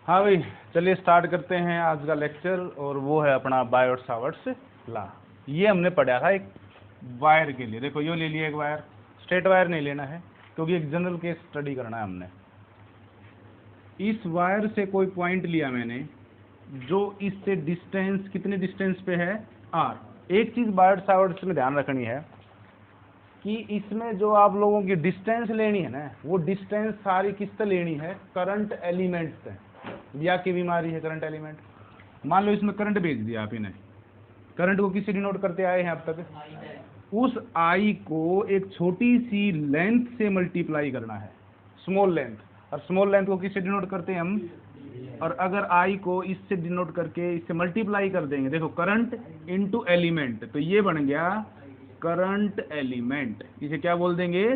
हाँ भाई, चलिए स्टार्ट करते हैं आज का लेक्चर। और वो है अपना बायोट-सावर्ट्स लॉ। ये हमने पढ़ा था एक वायर के लिए। देखो, ये ले लिया एक वायर, स्ट्रेट वायर नहीं लेना है क्योंकि एक जनरल केस स्टडी करना है हमने। इस वायर से कोई पॉइंट लिया मैंने जो इससे डिस्टेंस, कितने डिस्टेंस पे है, आर। एक चीज़ बायोट-सावर्ट्स में ध्यान रखनी है कि इसमें जो आप लोगों की डिस्टेंस लेनी है ना, वो डिस्टेंस सारी किससे लेनी है, करंट एलिमेंट से। या की बीमारी है करंट एलिमेंट। मान लो इसमें करंट भेज दिया आप इन्हें, करंट को किससे डिनोट करते आए हैं अब तक, उस आई को एक छोटी सी लेंथ से मल्टीप्लाई करना है, स्मॉल लेंथ। और स्मॉल लेंथ को किससे डिनोट करते हैं हम, और अगर आई को इससे डिनोट करके इससे मल्टीप्लाई कर देंगे, देखो करंट इनटू एलिमेंट, तो ये बन गया करंट एलिमेंट। इसे क्या बोल देंगे,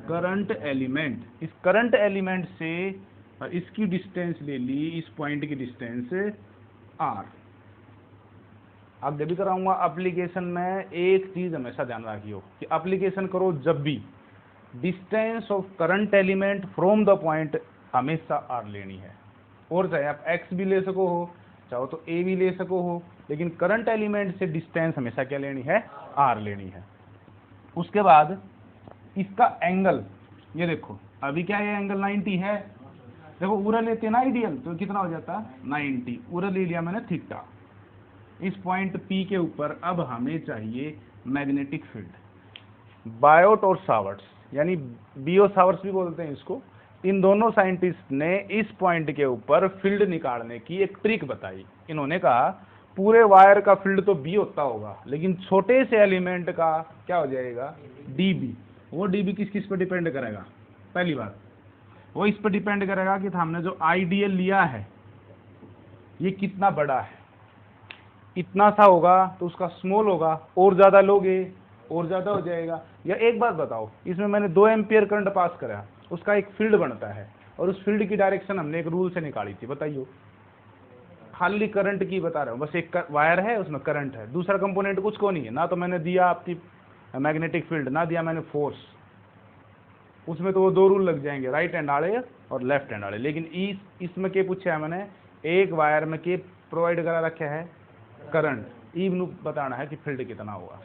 करंट एलिमेंट। इस करंट एलिमेंट से इसकी डिस्टेंस ले ली, इस पॉइंट की डिस्टेंस आर। अब जब भी कराऊंगा एप्लीकेशन में, एक चीज हमेशा ध्यान रखियो कि एप्लीकेशन करो जब भी, distance of current element from the point हमेशा आर लेनी है। और चाहे आप एक्स भी ले सको हो, चाहो तो ए भी ले सको हो, लेकिन करंट एलिमेंट से डिस्टेंस हमेशा क्या लेनी है, आर लेनी है। उसके बाद इसका एंगल, ये देखो अभी क्या ये एंगल 90 है। देखो उरा लेते हैं ना आइडियल, तो कितना हो जाता है 90। उरा ले लिया मैंने थीटा इस पॉइंट पी के ऊपर। अब हमें चाहिए मैग्नेटिक फील्ड। बायोट और सावर्ट्स, यानी बीओ सावर्ट्स भी बोलते हैं इसको, इन दोनों साइंटिस्ट ने इस पॉइंट के ऊपर फील्ड निकालने की एक ट्रिक बताई। इन्होंने कहा पूरे वायर का फील्ड तो बी होता होगा, लेकिन छोटे से एलिमेंट का क्या हो जाएगा, डीबी। वो डीबी किस किस पर डिपेंड करेगा, पहली बात वो इस पर डिपेंड करेगा कि हमने जो आइडियल लिया है ये कितना बड़ा है। इतना सा होगा तो उसका स्मॉल होगा, और ज़्यादा लोगे और ज़्यादा हो जाएगा। या एक बात बताओ, इसमें मैंने 2 एम्पियर करंट पास करा, उसका एक फील्ड बनता है, और उस फील्ड की डायरेक्शन हमने एक रूल से निकाली थी, बताइए। खाली करंट की बता रहा हूँ, बस एक वायर है उसमें करंट है, दूसरा कंपोनेंट कुछ को नहीं है ना। तो मैंने दिया आपकी मैग्नेटिक फील्ड, ना दिया मैंने फोर्स। उसमें तो वो 2 रूल लग जाएंगे, राइट हैंड वाले और लेफ्ट हैंड वाले। लेकिन इसमें क्या पूछा है मैंने, एक वायर में के प्रोवाइड करा रखा है करंट, इवन बताना है कि फील्ड कितना होगा।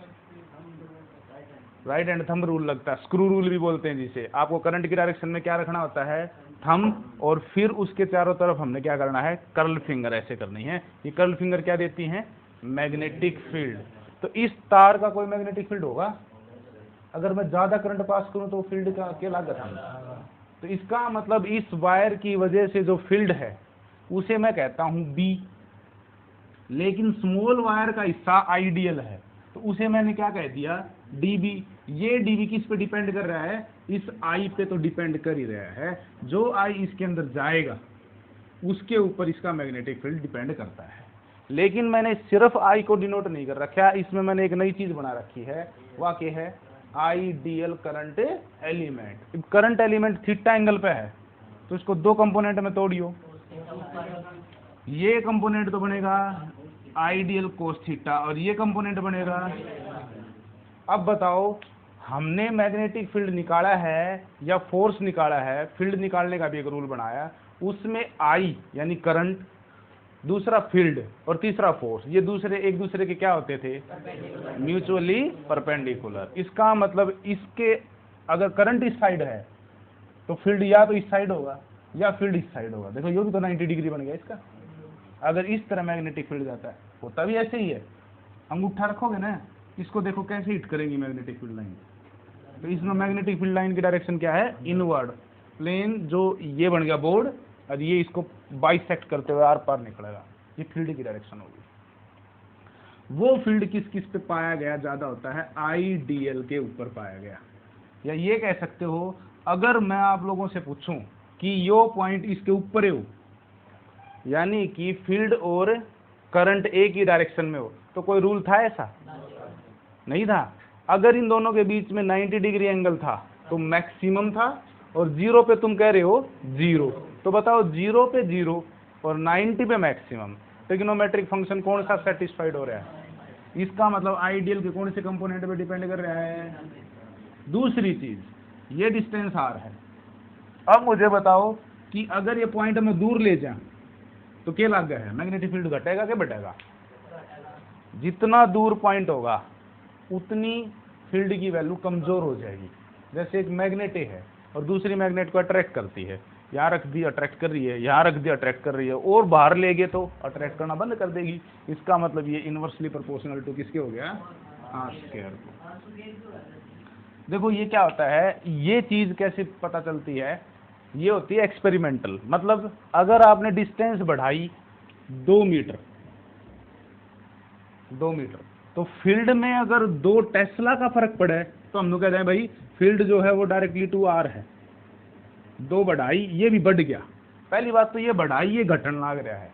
राइट हैंड थंब रूल लगता है, स्क्रू रूल भी बोलते हैं जिसे। आपको करंट की डायरेक्शन में क्या रखना होता है, थंब, और फिर उसके चारों तरफ हमने क्या करना है, कर्ल फिंगर ऐसे करनी है। ये कर्ल फिंगर क्या देती हैं, मैग्नेटिक फील्ड। तो इस तार का कोई मैग्नेटिक फील्ड होगा, अगर मैं ज्यादा करंट पास करूं तो फील्ड का क्या लागत है। तो इसका मतलब इस वायर की वजह से जो फील्ड है उसे मैं कहता हूं बी। लेकिन स्मॉल वायर का हिस्सा आइडियल है, तो उसे मैंने क्या कह दिया, डीबी। ये डीबी किस पे डिपेंड कर रहा है, इस आई पे तो डिपेंड कर ही रहा है। जो आई इसके अंदर जाएगा उसके ऊपर इसका मैग्नेटिक फील्ड डिपेंड करता है। लेकिन मैंने सिर्फ आई को डिनोट नहीं कर रखा, इसमें मैंने एक नई चीज बना रखी है, वह क्या है, ideal current element. Current element theta angle पे है, तो इसको 2 कंपोनेंट में तोड़ियो। ये कंपोनेंट तो बनेगा आइडियल कोस थीटा, और ये कंपोनेंट बनेगा। अब बताओ, हमने मैग्नेटिक फील्ड निकाला है या फोर्स निकाला है, फील्ड निकालने का भी एक रूल बनाया। उसमें आई यानी करंट, दूसरा फील्ड, और तीसरा फोर्स, ये दूसरे एक दूसरे के क्या होते थे, म्यूचुअली परपेंडिकुलर। इसका मतलब इसके अगर करंट इस साइड है तो फील्ड या तो इस साइड होगा या फील्ड इस साइड होगा। देखो ये भी तो 90 डिग्री बन गया इसका। अगर इस तरह मैग्नेटिक फील्ड जाता है, होता भी ऐसे ही है। अंगूठा रखोगे ना, इसको देखो कैसे हिट करेंगी मैग्नेटिक फील्ड लाइन। तो इसमें मैग्नेटिक फील्ड लाइन की डायरेक्शन क्या है, इनवर्ड प्लेन। जो ये बन गया बोर्ड, और ये इसको बाइसेक्ट करते हुए आर पार निकलेगा, ये फील्ड की डायरेक्शन होगी। वो फील्ड किस किस पे पाया गया ज्यादा होता है, आईडीएल के ऊपर पाया गया। या ये कह सकते हो, अगर मैं आप लोगों से पूछूं कि यो पॉइंट इसके ऊपर हो, यानी कि फील्ड और करंट एक ही डायरेक्शन में हो, तो कोई रूल था ऐसा, नहीं था। अगर इन दोनों के बीच में 90 डिग्री एंगल था तो मैक्सिमम था, और 0 पे तुम कह रहे हो 0, तो बताओ 0 पे 0 और 90 पे मैक्सिमम, ट्रिग्नोमेट्रिक फंक्शन कौन सा सेटिस्फाइड हो रहा है। इसका मतलब आइडियल के कौन से कंपोनेंट पे डिपेंड कर रहा है। दूसरी चीज, ये डिस्टेंस आर है। अब मुझे बताओ कि अगर ये पॉइंट हमें दूर ले जाए तो क्या लग गया है, मैग्नेटिक फील्ड घटेगा कि बढ़ेगा? जितना दूर पॉइंट होगा उतनी फील्ड की वैल्यू कमजोर हो जाएगी। जैसे एक मैग्नेट है और दूसरी मैग्नेट को अट्रैक्ट करती है, यहाँ रख दी अट्रैक्ट कर रही है, यहाँ रख दी अट्रैक्ट कर रही है, और बाहर ले गए तो अट्रैक्ट करना बंद कर देगी। इसका मतलब ये इनवर्सली प्रोपोर्शनल टू किसके हो गया, आर स्क्वायर को। देखो ये क्या होता है, ये चीज कैसे पता चलती है, ये होती है एक्सपेरिमेंटल। मतलब अगर आपने डिस्टेंस बढ़ाई 2 मीटर तो फील्ड में अगर 2 टेस्ला का फर्क पड़े तो हम लोग कहते हैं भाई फील्ड जो है वो डायरेक्टली टू आर है। 2 बढ़ाई, ये भी बढ़ गया। पहली बात तो ये बढ़ाई, ये घटन लग रहा है,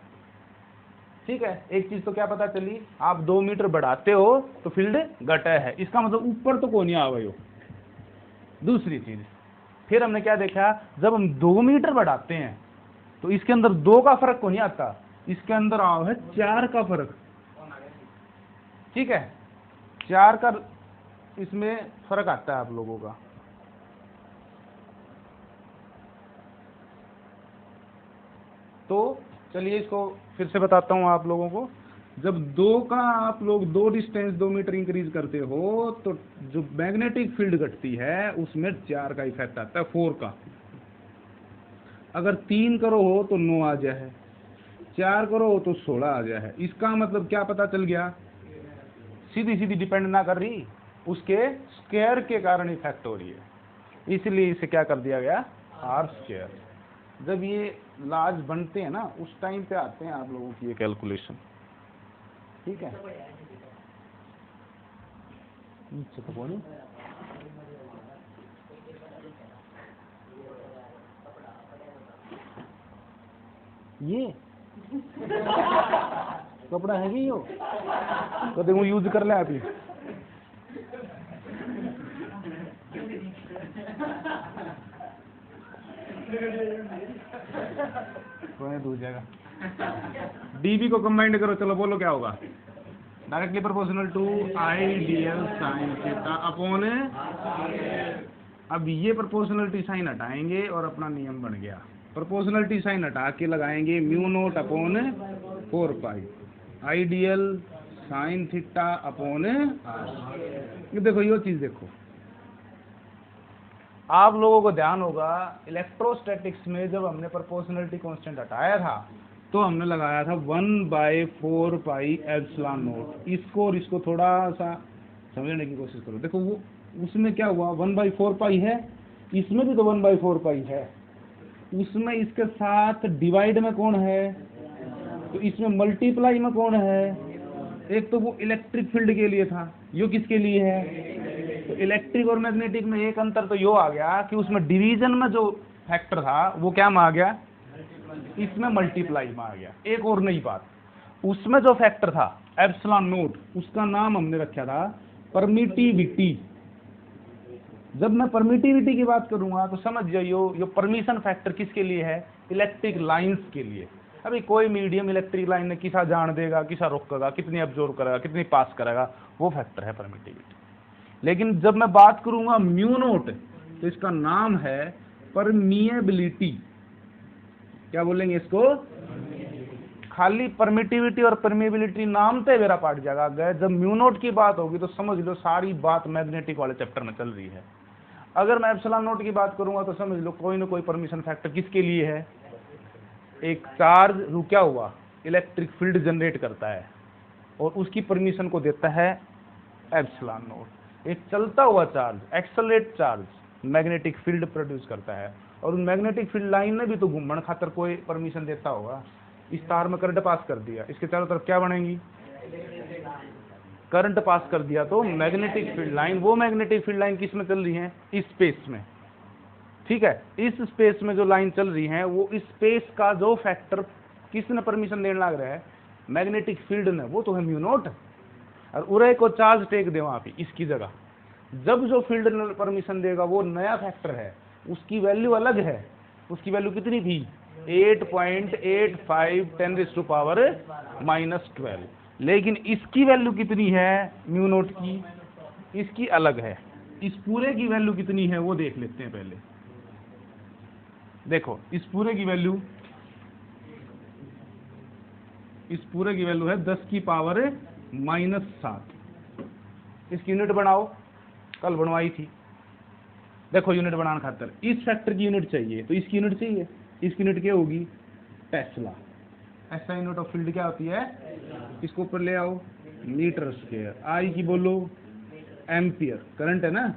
ठीक है। एक चीज तो क्या पता चली, आप 2 मीटर बढ़ाते हो तो फील्ड घटा है, इसका मतलब ऊपर तो कौन आ गई हो। दूसरी चीज फिर हमने क्या देखा, जब हम 2 मीटर बढ़ाते हैं तो इसके अंदर 2 का फर्क कौन आता, इसके अंदर आओ है 4 का फर्क, ठीक है। 4 का इसमें फर्क आता है आप लोगों का। तो चलिए इसको फिर से बताता हूं आप लोगों को। जब 2 का आप लोग 2 डिस्टेंस 2 मीटर इंक्रीज करते हो तो जो मैग्नेटिक फील्ड घटती है उसमें 4 का इफेक्ट आता है, 4 का। अगर 3 करो हो तो 9 आ जाए, 4 करो हो तो 16 आ जाए। इसका मतलब क्या पता चल गया, सीधी सीधी डिपेंड ना कर रही, उसके स्क्वायर के कारण इफेक्ट हो रही है, इसलिए इसे क्या कर दिया गया, आर स्क्वायर। जब ये लाज बनते हैं ना उस टाइम पे आते हैं आप लोगों की ये कैलकुलेशन, ठीक है। नीचे तो बोलो, ये कपड़ा है कि यो तो देखो यूज कर ले आप ही। दूर जाएगा। डीबी को कंबाइंड करो, चलो बोलो क्या होगा, directly proportional to ideal sine theta upon. अब ये प्रोपोर्शनलिटी साइन हटाएंगे और अपना नियम बन गया, प्रोपोर्शनलिटी साइन हटा के लगाएंगे mu naught upon 4 pi ideal sine theta upon R. देखो ये चीज देखो, आप लोगों को ध्यान होगा इलेक्ट्रोस्टैटिक्स में जब हमने प्रोपोर्शनलिटी कांस्टेंट हटाया था तो हमने लगाया था 1/4 पाई एप्सिलॉन नॉट। इसको और इसको थोड़ा सा समझने की कोशिश करो। देखो वो उसमें क्या हुआ, 1/4 पाई है, इसमें भी तो 1/4 पाई है, उसमें इसके साथ डिवाइड में कौन है, तो इसमें मल्टीप्लाई में कौन है। एक तो वो इलेक्ट्रिक फील्ड के लिए था, यो किसके लिए है, तो इलेक्ट्रिक और मैग्नेटिक में एक अंतर तो यो आ गया कि उसमें डिवीजन में जो फैक्टर था वो क्या में आ गया, इसमें मल्टीप्लाई में आ गया। एक और नई बात, उसमें जो फैक्टर था एप्सिलॉन नोट, उसका नाम हमने रखा था परमिटिविटी। जब मैं परमिटिविटी की बात करूंगा तो समझ जाइयो ये परमिशन फैक्टर किसके लिए है, इलेक्ट्रिक लाइंस के लिए। अभी कोई मीडियम इलेक्ट्रिक लाइन ने किसा जान देगा, किसा रोकेगा, कितनी एब्जॉर्ब करेगा, कितनी पास करेगा, वो फैक्टर है परमिटिविटी। लेकिन जब मैं बात करूंगा म्यू नोट तो इसका नाम है परमिएबिलिटी। क्या बोलेंगे इसको, खाली परमिटिविटी और परमिएबिलिटी नाम तो मेरा पाट जाएगा गए। जब म्यू नोट की बात होगी तो समझ लो सारी बात मैग्नेटिक वाले चैप्टर में चल रही है। अगर मैं एप्सिलॉन नोट की बात करूंगा तो समझ लो कोई ना कोई परमिशन फैक्टर किसके लिए है, एक चार्ज रुका हुआ इलेक्ट्रिक फील्ड जनरेट करता है और उसकी परमिशन को देता है एप्सिलॉन नोट। एक चलता हुआ charge accelerate charge magnetic field produce करता है और उन मैग्नेटिक फील्ड लाइन ने भी तो घूमने खातर कोई परमिशन देता होगा। इस तार में करंट पास कर दिया, इसके चारों तरफ क्या बनेंगी, करंट पास कर दिया तो मैग्नेटिक फील्ड लाइन, वो मैग्नेटिक फील्ड लाइन किस में चल रही है, इस स्पेस में, ठीक है। इस स्पेस में जो लाइन चल रही है वो इस स्पेस का जो फैक्टर किसने परमिशन देने लग रहा है, मैग्नेटिक फील्ड ने, वो तो है म्यू नोट। और उरे को चार्ज टेक दे वहां पे इसकी जगह, जब जो फील्ड परमिशन देगा वो नया फैक्टर है, उसकी वैल्यू अलग है। उसकी वैल्यू कितनी थी, 8.85 10⁻⁻12। लेकिन इसकी वैल्यू कितनी है म्यू नोट की, इसकी अलग है। इस पूरे की वैल्यू कितनी है वो देख लेते हैं पहले। देखो इस पूरे की वैल्यू है 10 की पावर -7। इसकी यूनिट बनाओ, कल बनवाई थी। देखो यूनिट बनाने खातर इस फैक्टर की यूनिट चाहिए, तो इसकी यूनिट चाहिए। इसकी यूनिट क्या होगी? टेस्ला। ऐसा यूनिट ऑफ फील्ड क्या होती है? इसको ऊपर ले आओ, मीटर स्क्वायर। आई की बोलो एम्पियर, करंट है ना,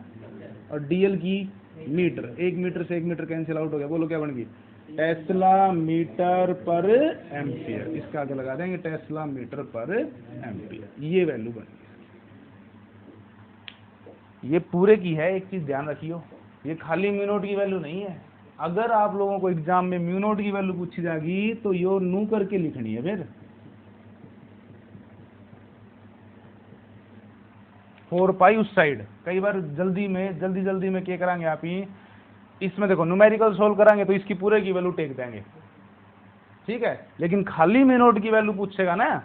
और डीएल की मीटर। 1 मीटर से 1 मीटर कैंसिल आउट हो गया। बोलो क्या बन गई? टेस्ला मीटर पर एम्पियर। इसका आगे लगा देंगे टेस्ला मीटर पर एम्पियर। ये वैल्यू बन गई। ये पूरे की है। एक चीज ध्यान रखियो, ये खाली म्यू नॉट की वैल्यू नहीं है। अगर आप लोगों को एग्जाम में म्यू नॉट की वैल्यू पूछी जाएगी तो यो नू करके लिखनी है। फिर 4 पाई उस साइड। कई बार जल्दी में क्या कराएंगे आप ही, इसमें देखो न्यूमेरिकल सोल्व कराएंगे तो इसकी पूरे की वैल्यू टेक देंगे, ठीक है। लेकिन खाली म्यू नॉट की वैल्यू पूछेगा ना,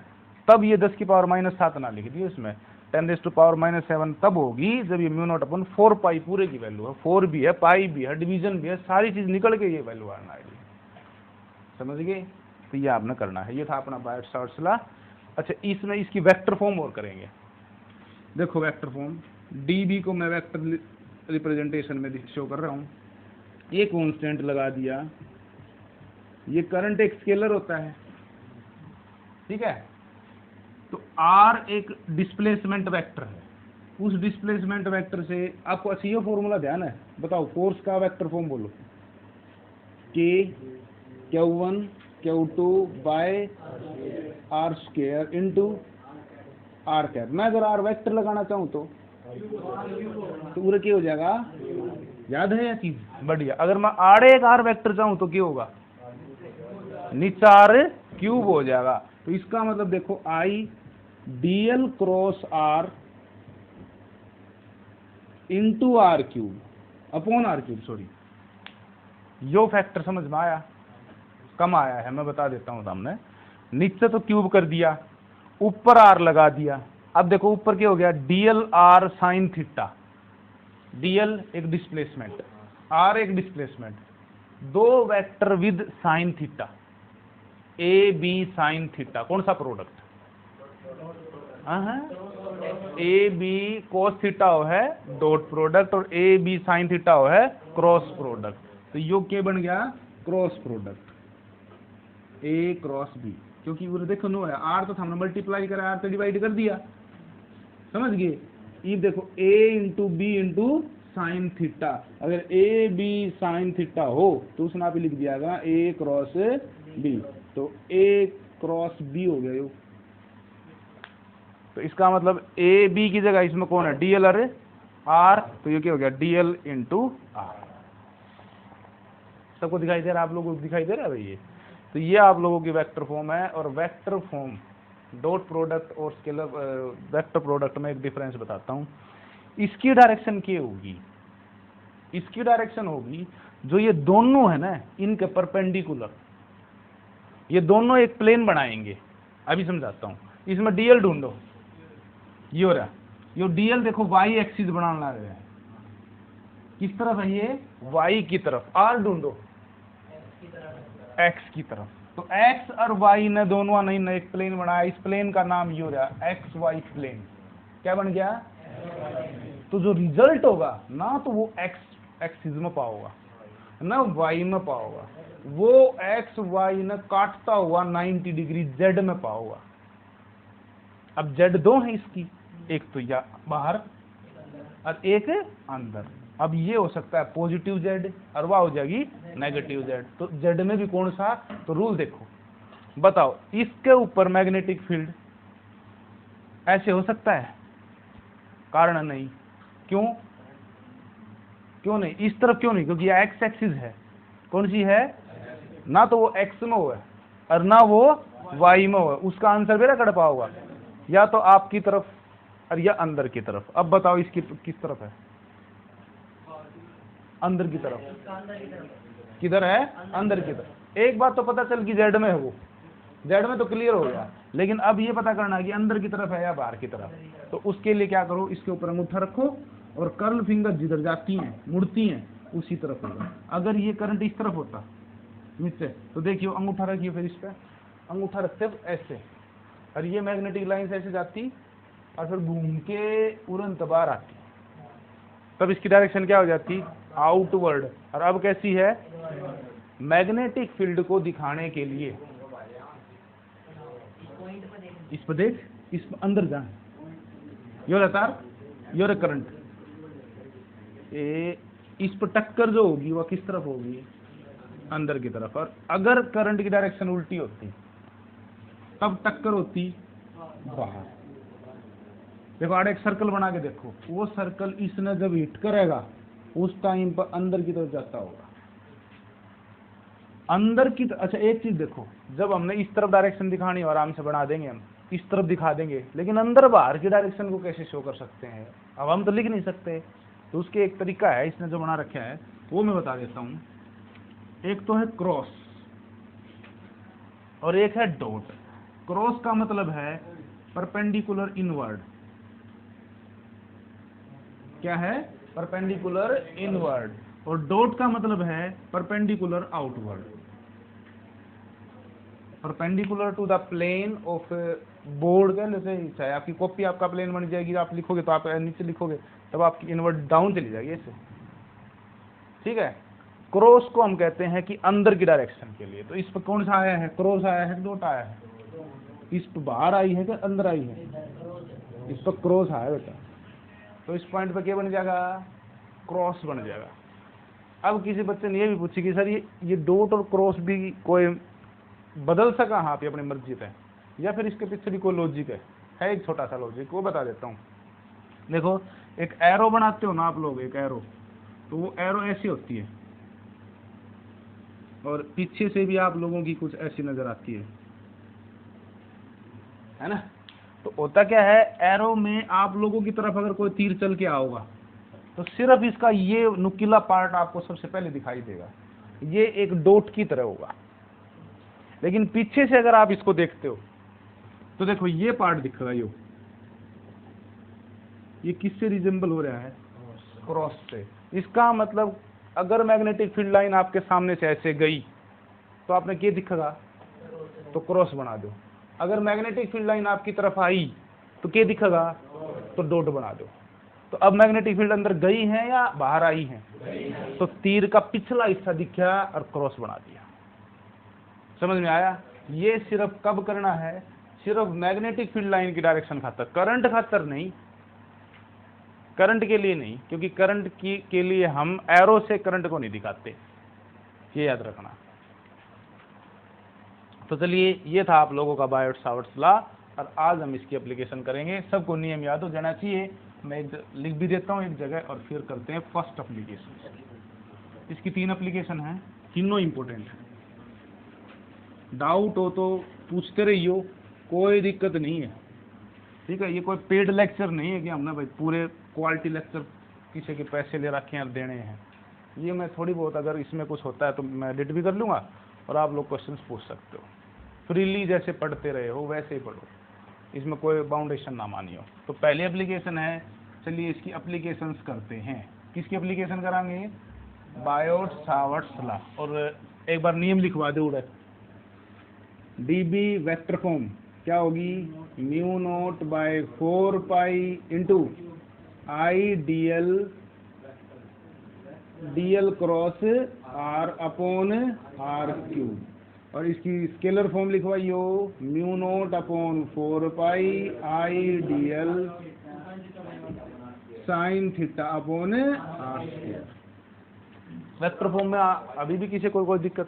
तब ये 10 की पावर -7 ना लिख दियो इसमें, 10⁻⁻7 तब होगी जब ये म्यू नॉट अपन 4 पाई पूरे की वैल्यू है। 4 भी है, पाई भी है, डिवीजन भी है, सारी चीज निकल के ये वैल्यू आना आएगी। समझ गए? तो ये आपने करना है। ये था अपना बायोट-सावर्ट्स लॉ। अच्छा, इसमें इसकी वेक्टर फॉर्म और करेंगे। देखो वेक्टर फॉर्म, डीबी को मैं वेक्टर रिप्रेजेंटेशन में शो कर रहा हूँ। ये कांस्टेंट लगा दिया, ये करंट एक स्केलर होता है, ठीक है। तो आर एक डिस्प्लेसमेंट वेक्टर है। उस डिस्प्लेसमेंट वेक्टर से आपको अच्छा ये फॉर्मूला ध्यान है, बताओ फोर्स का वेक्टर फॉर्म बोलो। K Q1 Q2 by R square into R cap. मैं अगर आर वेक्टर लगाना चाहूँ तो पूरा क्या हो जाएगा? याद है यह चीज? बढ़िया। अगर मैं आड़े एक आर वेक्टर चाहूँ तो क्या होगा? नीचे आर क्यूब हो जाएगा। तो इसका मतलब देखो I DL cross r into r cube upon r cube. Sorry, यो फैक्टर समझ में आया? कम आया है, मैं बता देता हूं सामने। नीचे तो क्यूब कर दिया, ऊपर आर लगा दिया। अब देखो ऊपर क्या हो गया? D L R sine theta. D L एक डिस्प्लेसमेंट, आर एक डिस्प्लेसमेंट, दो vector with sine theta, A B sine theta. कौन सा product? A B cos theta हो है डॉट प्रोडक्ट, और ए बी साइन थीटा हो है क्रॉस प्रोडक्ट। तो यो क्या बन गया? क्रॉस प्रोडक्ट, ए क्रॉस बी। क्योंकि वो देखो नो है, आर तो हमने मल्टीप्लाई करा, आर तो डिवाइड कर दिया। समझ गए? ये देखो a into b into sine theta. अगर ए बी साइन थीटा हो तो उसने आप लिख दिया ए क्रॉस बी। तो ए क्रॉस बी हो गया यो। तो इसका मतलब ए बी की जगह इसमें कौन है? डीएल और आर। तो ये क्या हो गया? D L into R. सबको दिखाई दे रहा है? आप लोगों को दिखाई दे रहा है भाई? ये तो ये आप लोगों की वेक्टर फॉर्म है। और वेक्टर फॉर्म डॉट प्रोडक्ट और स्केलर वेक्टर प्रोडक्ट में एक डिफरेंस बताता हूँ। इसकी डायरेक्शन क्या होगी? इसकी डायरेक्शन होगी जो ये दोनों है ना, इनके परपेंडिकुलर, ये दोनों एक प्लेन बनाएंगे। अभी समझाता हूँ। इसमें डीएल ढूंढो, ये हो रहा, ये डीएल देखो वाई एक्सिस बनाने लग रहे हैं। किस तरफ है ये? वाई की तरफ। आर ढूंढो, एक्स की तरफ। तो एक्स और वाई ने दोनों ने एक प्लेन बनाया। इस प्लेन का नाम ये हो रहा एक्स वाई प्लेन। क्या बन गया? तो जो रिजल्ट होगा ना, तो वो एक्स एक्सिस में पाओगा ना वाई में पाओगा, वो एक्स वाई ने काटता हुआ 90 डिग्री जेड में पाओगा। अब जेड दो है इसकी, एक तो या बाहर और एक अंदर। अब ये हो सकता है पॉजिटिव जेड और वह हो जाएगी नेगेटिव जेड। तो जेड में भी कौन सा? तो रूल देखो, बताओ इसके ऊपर मैग्नेटिक फील्ड ऐसे हो सकता है? कारण नहीं। क्यों? क्यों नहीं? इस तरफ क्यों नहीं? क्योंकि एक्स एक्सिस है। कौन सी है? ना तो वो एक्स में हो और ना वो वाई में हो। उसका आंसर मेरा कर पाओगा या तो आपकी तरफ और या अंदर की तरफ। अब बताओ इसकी किस तरफ है? अंदर की तरफ। किधर है? अंदर की तरफ। एक बात तो पता चल कि जेड में है, वो जेड में तो क्लियर हो गया। लेकिन अब ये पता करना है कि अंदर की तरफ है या बाहर की तरफ। तो उसके लिए क्या करो, इसके ऊपर अंगूठा रखो और कर्ल फिंगर जिधर जाती हैं, मुड़ती हैं, उसी तरफ होगा। अगर ये करंट इस तरफ होता नीचे, तो देखिए अंगूठा रखिए, फिर इस पे अंगूठा रखते ऐसे, और ये मैग्नेटिक लाइन ऐसे जाती और फिर घूम के उड़न बाहर आती, तब इसकी डायरेक्शन क्या हो जाती, आउटवर्ड। और अब कैसी है, मैग्नेटिक फील्ड को दिखाने के लिए इस पर देख, इस पर अंदर जा, योर तार, योर करंट, इस पर टक्कर जो होगी वह किस तरफ होगी, अंदर की तरफ। और अगर करंट की डायरेक्शन उल्टी होती तब टक्कर होती बाहर। देखो आड़ एक सर्कल बना के देखो, वो सर्कल इसने जब हिट करेगा उस टाइम पर अंदर की तरफ जाता होगा, अंदर की अच्छा एक चीज देखो, जब हमने इस तरफ डायरेक्शन दिखानी हो, आराम से बना देंगे हम, इस तरफ दिखा देंगे, लेकिन अंदर बाहर की डायरेक्शन को कैसे शो कर सकते हैं, अब हम तो लिख नहीं सकते। तो उसके एक तरीका है, इसने जो बना रखा है वो मैं बता देता हूं। एक तो है क्रॉस और एक है डॉट। क्रॉस का मतलब है परपेंडिकुलर इनवर्ड, क्या है, परपेंडिकुलर इनवर्ड। और डॉट का मतलब है perpendicular outward, perpendicular to the plane of board का। जैसे चाहे आपकी कॉपी आपका प्लेन बन जाएगी, आप लिखोगे तो आप नीचे लिखोगे तब आपकी इनवर्ड डाउन चली जाएगी ऐसे, ठीक है। क्रॉस को हम कहते हैं कि अंदर की डायरेक्शन के लिए। तो इस पर कौन सा आया है, क्रॉस आया है, डॉट आया है, इस पर बाहर आई है कि अंदर आई है, इस पर क्रॉस आया बेटा, तो इस पॉइंट पे क्या बन जाएगा, क्रॉस बन जाएगा। अब किसी बच्चे ने ये भी पूछी कि सर ये डॉट और क्रॉस भी कोई बदल सका, हाँ अपनी मर्जी पे, या फिर इसके पीछे भी कोई लॉजिक है एक छोटा सा लॉजिक, वो बता देता हूँ। देखो एक एरो बनाते हो ना आप लोग, एक एरो, तो वो एरो ऐसी होती है और पीछे से भी आप लोगों की कुछ ऐसी नजर आती है ना। तो होता क्या है, एरो में आप लोगों की तरफ अगर कोई तीर चल के आओगा तो सिर्फ इसका ये नुकीला पार्ट आपको सबसे पहले दिखाई देगा, ये एक डॉट की तरह होगा। लेकिन पीछे से अगर आप इसको देखते हो तो देखो ये पार्ट दिखेगा, ये किससे रिजेंबल हो रहा है, क्रॉस से। इसका मतलब अगर मैग्नेटिक फील्ड लाइन आपके सामने से ऐसे गई तो आपने क्या दिखेगा, तो क्रॉस बना दो। अगर मैग्नेटिक फील्ड लाइन आपकी तरफ आई तो क्या दिखेगा, तो डॉट बना दो। तो अब मैग्नेटिक फील्ड अंदर गई है या बाहर आई है, तो तीर का पिछला हिस्सा दिखा और क्रॉस बना दिया। समझ में आया। ये सिर्फ कब करना है, सिर्फ मैग्नेटिक फील्ड लाइन की डायरेक्शन खातर, करंट खातर नहीं, करंट के लिए नहीं, क्योंकि करंट के लिए हम एरो से करंट को नहीं दिखाते, ये याद रखना। तो चलिए ये था आप लोगों का बायोट सावर्ट्स लॉ, और आज हम इसकी एप्लीकेशन करेंगे। सबको नियम याद हो जाना चाहिए, मैं लिख भी देता हूँ एक जगह, और फिर करते हैं फर्स्ट एप्लीकेशन। इसकी 3 एप्लीकेशन हैं, तीनों इंपॉर्टेंट है। डाउट हो तो पूछते रहियो, कोई दिक्कत नहीं है, ठीक है। ये कोई पेड लेक्चर नहीं है कि हमने भाई पूरे क्वालिटी लेक्चर किसी के पैसे ले रखे हैं और देने हैं। ये मैं थोड़ी बहुत, अगर इसमें कुछ होता है तो मैं एडिट भी कर लूँगा और आप लोग क्वेश्चंस पूछ सकते हो फ्रीली, जैसे पढ़ते रहे हो वैसे ही पढ़ो, इसमें कोई बाउंडेशन ना मानियो। तो पहली एप्लीकेशन है, चलिए इसकी एप्लीकेशंस करते हैं। किसकी एप्लीकेशन कराएंगे, बायोट सावर्ट्स लॉ। और एक बार नियम लिखवा दो, डीबी वेक्टर फॉर्म क्या होगी, mu nought by 4 pi into I DL cross r upon r cube. और इसकी स्केलर फॉर्म लिखवाइयो, mu nought upon 4 pi I DL sine theta upon r square. Vector form में अभी भी किसी को कोई दिक्कत,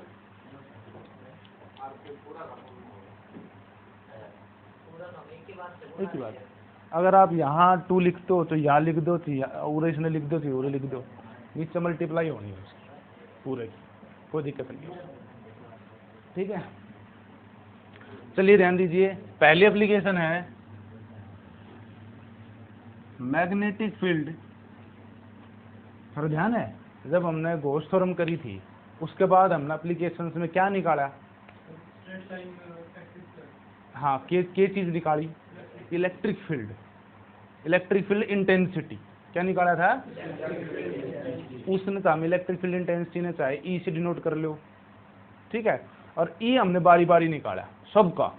एक ही बात। अगर आप यहाँ 2 लिखते हो तो यहाँ लिख दो, तो इसने लिख दो तो लिख दो, नीचे मल्टीप्लाई होनी है उसकी पूरे की, कोई दिक्कत नहीं है, ठीक है। चलिए ध्यान दीजिए, पहली एप्लीकेशन है मैग्नेटिक फील्ड। थोड़ा ध्यान है, जब हमने गॉस थ्योरम करी थी उसके बाद हमने एप्लीकेशंस में क्या निकाला, हाँ, के चीज निकाली, इलेक्ट्रिक फील्ड इंटेंसिटी। क्या निकाला था? उसने तो हम इलेक्ट्रिक फील्ड इंटेंसिटी ने चाहे ई से डिनोट कर लो, ठीक है, और ई हमने बारी बारी निकाला सबका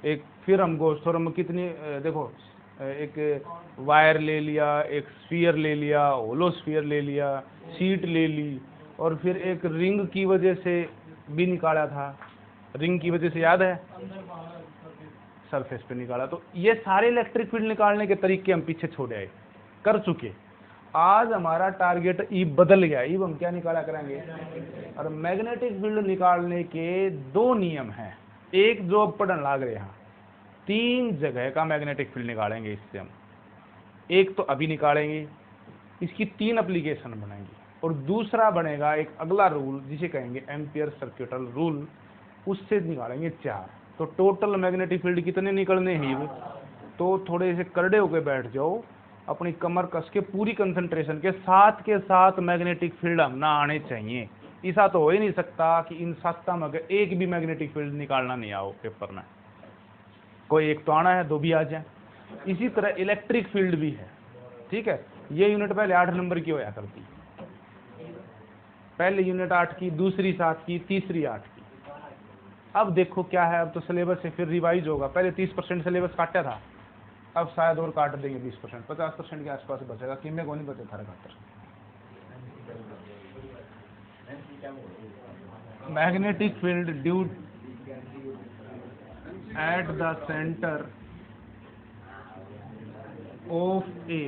एक। फिर हम गोस्टोरम कितनी देखो, एक वायर ले लिया, एक स्फीयर ले लिया, होलो स्फीयर ले लिया, शीट ले ली, और फिर एक रिंग की वजह से भी निकाला था। रिंग की वजह से याद है, सरफेस पे निकाला। तो ये सारे इलेक्ट्रिक फील्ड निकालने के तरीके हम पीछे छोड़े आए, कर चुके। आज हमारा टारगेट ई बदल गया। ई हम क्या निकाला करेंगे? और मैग्नेटिक फील्ड निकालने के दो नियम हैं, एक जो अब पढ़ने लग रहे हैं, 3 जगह का मैग्नेटिक फील्ड निकालेंगे इससे हम। एक तो अभी निकालेंगे, इसकी 3 एप्लीकेशन बनाएंगे, और दूसरा बनेगा एक अगला रूल जिसे कहेंगे एम्पियर सर्किटल रूल, उससे निकालेंगे 4। तो टोटल मैग्नेटिक फील्ड कितने निकलने हैं? तो थोड़े से करड़े होकर बैठ जाओ, अपनी कमर कस के पूरी कंसंट्रेशन के साथ मैग्नेटिक फील्ड हम ना आने चाहिए। ऐसा तो हो ही नहीं सकता कि इन 7 में एक भी मैग्नेटिक फील्ड निकालना नहीं आओ पेपर में, कोई एक तो आना है, 2 भी आ जाए। इसी तरह इलेक्ट्रिक फील्ड भी है, ठीक है। ये यूनिट पहले 8 नंबर की होया करती, पहले यूनिट 8 की, दूसरी 7 की, तीसरी 8 की। अब देखो क्या है, अब तो सिलेबस से फिर रिवाइज होगा। पहले 30% सिलेबस काटा था, अब शायद और काट देंगे 20%, 50% के आसपास बचेगा। किन्ने को नहीं बचे थारे खातर। Magnetic field due at the centre of A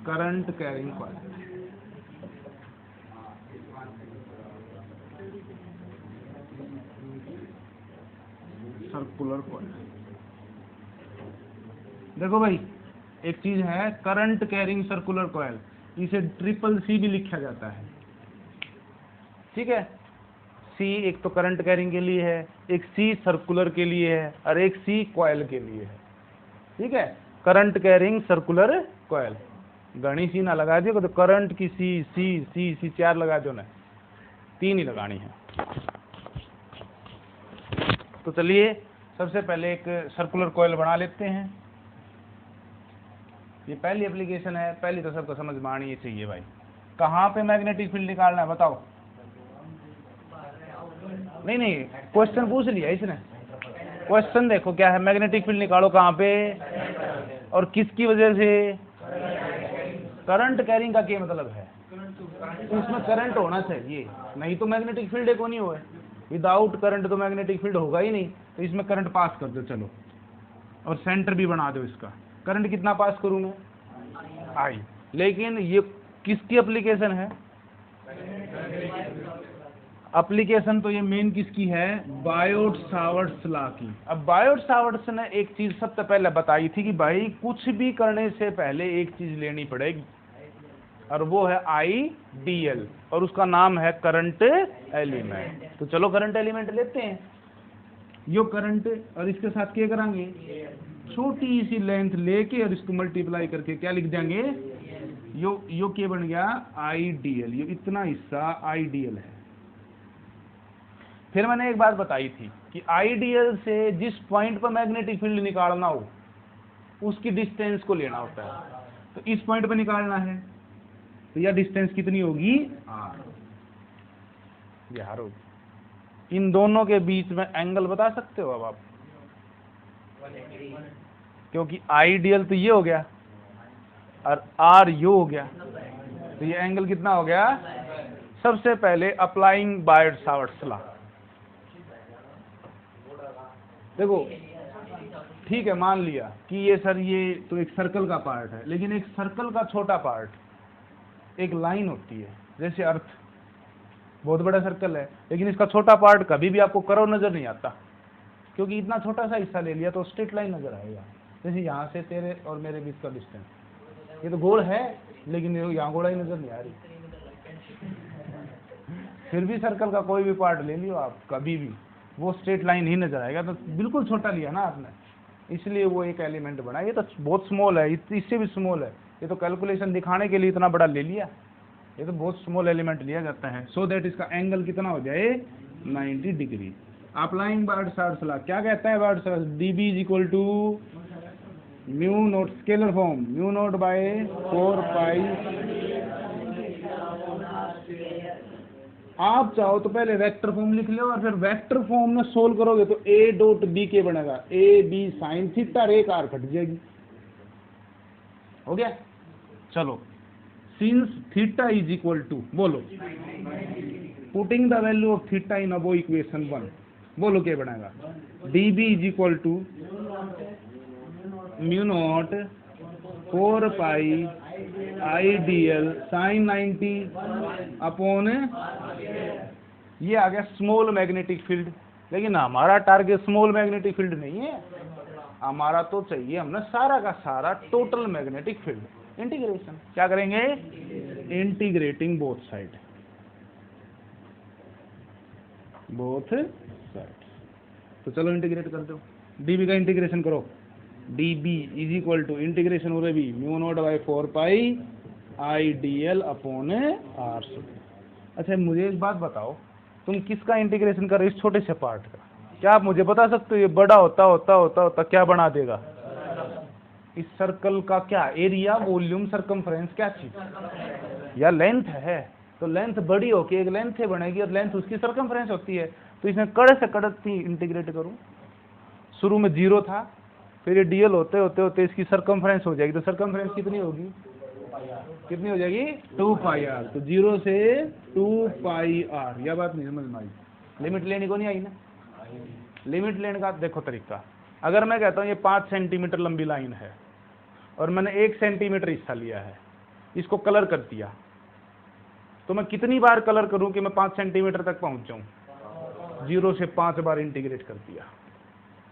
current carrying coil. Circular coil. देखो भाई, एक चीज है करंट कैरिंग सर्कुलर कॉइल, इसे CCC भी लिखा जाता है, ठीक है। C एक तो करंट कैरिंग के लिए है, एक C सर्कुलर के लिए है, और एक C कॉइल के लिए है, ठीक है। करंट कैरिंग सर्कुलर कॉइल, गणी सी ना लगा दियो तो करंट की C 4 लगा दो ना, 3 ही लगानी है। तो चलिए सबसे पहले एक सर्कुलर कॉइल बना लेते हैं। ये पहली एप्लीकेशन है, पहली तो सबको समझ में आनी चाहिए भाई। कहाँ पे मैग्नेटिक फील्ड निकालना है बताओ? नहीं, क्वेश्चन पूछ लिया इसने। क्वेश्चन देखो क्या है, मैग्नेटिक फील्ड निकालो कहाँ पे और किसकी वजह से? करंट कैरिंग का क्या मतलब है? इसमें करंट होना चाहिए, नहीं तो मैग्नेटिक फील्ड को नहीं होगा। विदाउट करंट तो मैग्नेटिक फील्ड होगा ही नहीं। तो इसमें करंट पास कर दो चलो, और सेंटर भी बना दो इसका। करंट कितना पास करूं मैं? आई। लेकिन ये किसकी एप्लीकेशन है? एप्लीकेशन तो ये मेन किसकी है? बायोट सावर्ट्स लॉ की। अब बायोट सावर्ट्स ने एक चीज सबसे पहले बताई थी कि भाई कुछ भी करने से पहले एक चीज लेनी पड़ेगी, और वो है आईडीएल, और उसका नाम है करंट एलिमेंट। तो चलो करंट एलिमेंट लेते हैं। यो करंट, और इसके साथ क्या करेंगे? छोटी सी लेंथ लेके और इसको मल्टीप्लाई करके क्या लिख देंगे? यो क्या बन गया? आईडीएल। ये इतना हिस्सा आईडीएल है। फिर मैंने एक बात बताई थी कि आईडीएल से जिस पॉइंट पर मैग्नेटिक फील्ड निकालना हो उसकी डिस्टेंस को लेना होता है। तो इस पॉइंट पर निकालना है, तो यह डिस्टेंस कितनी होगी? आर। ये आर होगी। इन दोनों के बीच में एंगल बता सकते हो अब आप? क्योंकि आईडीएल तो ये हो गया और आर यू हो गया, तो ये एंगल कितना हो गया? सबसे पहले अप्लाइंग बायोट सावर्ट्स लॉ। देखो ठीक है, मान लिया कि ये सर ये तो एक सर्कल का पार्ट है, लेकिन एक सर्कल का छोटा पार्ट, एक लाइन होती है, जैसे अर्थ बहुत बड़ा सर्कल है, लेकिन इसका छोटा पार्ट कभी भी आपको कर्व नजर नहीं आता, क्योंकि इतना छोटा सा हिस्सा ले लिया तो स्ट्रेट लाइन नजर आएगा। जैसे यहाँ से तेरे और मेरे बीच का डिस्टेंस, ये तो गोल है लेकिन यहाँ गोला ही नजर नहीं आ रही। फिर भी सर्कल का कोई भी पार्ट ले लियो आप, कभी भी वो स्ट्रेट लाइन ही नजर आएगा। तो बिल्कुल छोटा लिया ना आपने, इसलिए वो एक एलिमेंट बना। ये तो बहुत स्मॉल है, इससे भी स्मॉल है। ये तो कैलकुलेशन दिखाने के लिए इतना बड़ा ले लिया, ये तो बहुत स्मॉल एलिमेंट लिया जाता है, सो दैट इसका एंगल कितना हो जाए? 90 degree. Applying Biot Savart's law क्या कहता है? Biot Savart's D B is equal to mu naught scalar form mu naught by 4 pi. आप चाहो तो पहले वेक्टर फॉर्म लिख लो और फिर वेक्टर फॉर्म में सोल्व करोगे तो a डॉट बी के बनेगा ए बी साइन थीटा और एक आर कट जाएगी। हो गया। चलो since theta is equal to बोलो putting the value of theta in above equation 1 बोलो क्या बनेगा D B is equal to mu nought 4 pi I D L sine 90 upon ये आ गया स्मॉल मैग्नेटिक फील्ड। लेकिन हमारा टारगेट स्मॉल मैग्नेटिक फील्ड नहीं है, हमारा तो चाहिए हमने सारा का सारा टोटल मैग्नेटिक फील्ड। इंटीग्रेशन क्या करेंगे इंटीग्रेटिंग बोथ साइड तो चलो इंटीग्रेट कर दो डीबी का इंटीग्रेशन करो D B is equal to integration हो रहा है mu naught by 4 pi I D L upon R. अच्छा मुझे एक बात बताओ तुम किसका इंटीग्रेशन कर रहे हो इस छोटे से पार्ट का? क्या आप मुझे बता सकते हो ये बड़ा होता होता होता होता क्या बना देगा? इस सर्कल का क्या एरिया वॉल्यूम सरकमफ्रेंस क्या चीज या लेंथ है? तो लेंथ बड़ी होके एक लेंथ बनेगी और लेंथ उसकी सरकमफ्रेंस होती है। तो इसमें कड़े से कड़ती इंटीग्रेट करूं शुरू में 0 था फिर ये डीएल होते होते होते इसकी सरकमफ्रेंस हो जाएगी। तो सरकमफ्रेंस कितनी होगी कितनी हो जाएगी 2 पाई आर। तो 0 से 2 पाई आर यह बात नहीं समझ में आई? लिमिट लेने को नहीं आई ना? लिमिट लेने का देखो तरीका अगर मैं कहता हूँ ये 5 सेंटीमीटर लंबी लाइन है और मैंने 1 सेंटीमीटर हिस्सा लिया है इसको कलर कर दिया तो मैं कितनी बार कलर करूं कि मैं 5 सेंटीमीटर तक पहुंच जाऊं? 0 से 5 बार इंटीग्रेट कर दिया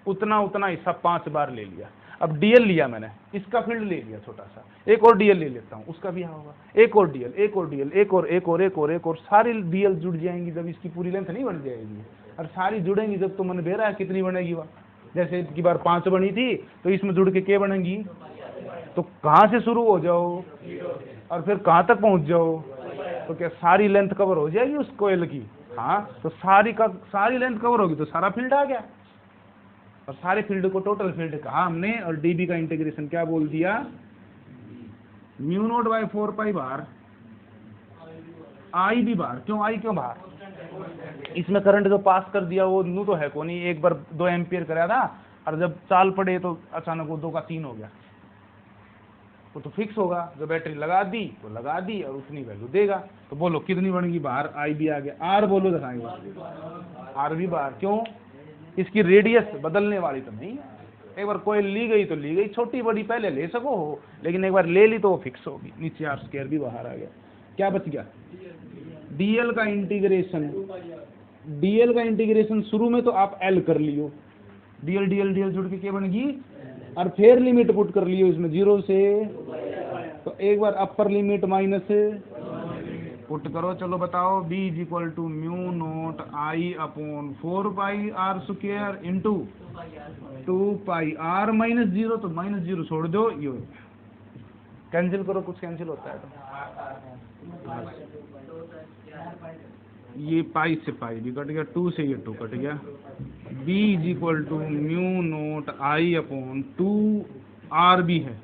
उतना हिस्सा 5 बार ले लिया। अब डीएल लिया मैंने इसका फील्ड ले लिया छोटा सा एक और डीएल ले लेता हूं उसका भी होगा एक और डीएल एक और डीएल एक और एक और एक और एक और सारी डीएल जुड़ जाएंगी जब इसकी पूरी लेंथ नहीं बन जाएगी और सारी जुड़ेंगी जब तो मैंने दे रहा है कितनी बनेगी वह जैसे की बार 5 बनी थी तो इसमें जुड़ के क्या बनेगी? तो कहां से शुरू हो जाओ और फिर कहां तक पहुंच जाओ? तो क्या सारी लेंथ कवर हो जाएगी उस कोयल की? हाँ तो सारी लेंथ कवर होगी तो सारा फील्ड आ गया और सारे फील्ड को टोटल फील्ड कहा हमने और डीबी का इंटीग्रेशन क्या बोल दिया म्यू नॉट बाय 4 पाई बार आई भी बार। क्यों आई क्यों बार? इसमें करंट जो पास कर दिया वो नू तो है को नहीं एक बार 2 एम्पियर कराया था और जब चाल पड़े तो अचानक वो 2 का 3 हो गया वो तो फिक्स होगा। जो बैटरी लगा दी तो लगा दी और उतनी वैल्यू देगा। तो बोलो कितनी बनेगी बाहर? आई भी आ गया आर बोलो दिखाएंगे आर भी बार। क्यों? इसकी रेडियस बदलने वाली तो नहीं है। एक बार कोई ली गई तो ली गई छोटी बड़ी पहले ले सको हो लेकिन एक बार ले ली तो वो फिक्स होगी। नीचे आर स्क्वायर भी बाहर आ गया क्या बच गया डीएल का इंटीग्रेशन शुरू में तो आप एल कर लियो डीएल डीएल डीएल जुड़ के क्या बनेगी और फिर लिमिट पुट कर लियो इसमें 0 से तो एक बार अपर लिमिट माइनस पुट करो। चलो बताओ b is equal to mu naught I upon 4 pi R square into 2 pi R minus 0 तो माइनस 0 छोड़ दो ये कैंसिल करो कुछ कैंसिल होता है तो ये पाई से पाई भी कट गया 2 से ये 2 कट गया b is equal to mu naught I upon 2 R भी है।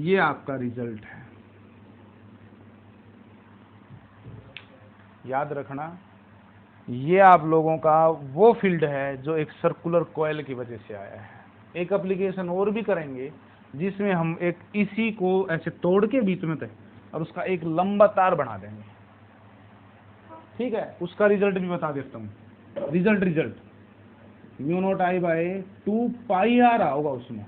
ये आपका रिजल्ट है। याद रखना ये आप लोगों का वो फील्ड है जो एक सर्कुलर कॉइल की वजह से आया है। एक एप्लीकेशन और भी करेंगे जिसमें हम एक इसी को ऐसे तोड़ के बीच में तक और उसका एक लंबा तार बना देंगे। ठीक है उसका रिजल्ट भी बता देता हूँ। Result mu naught I by 2 pi R होगा उसमें।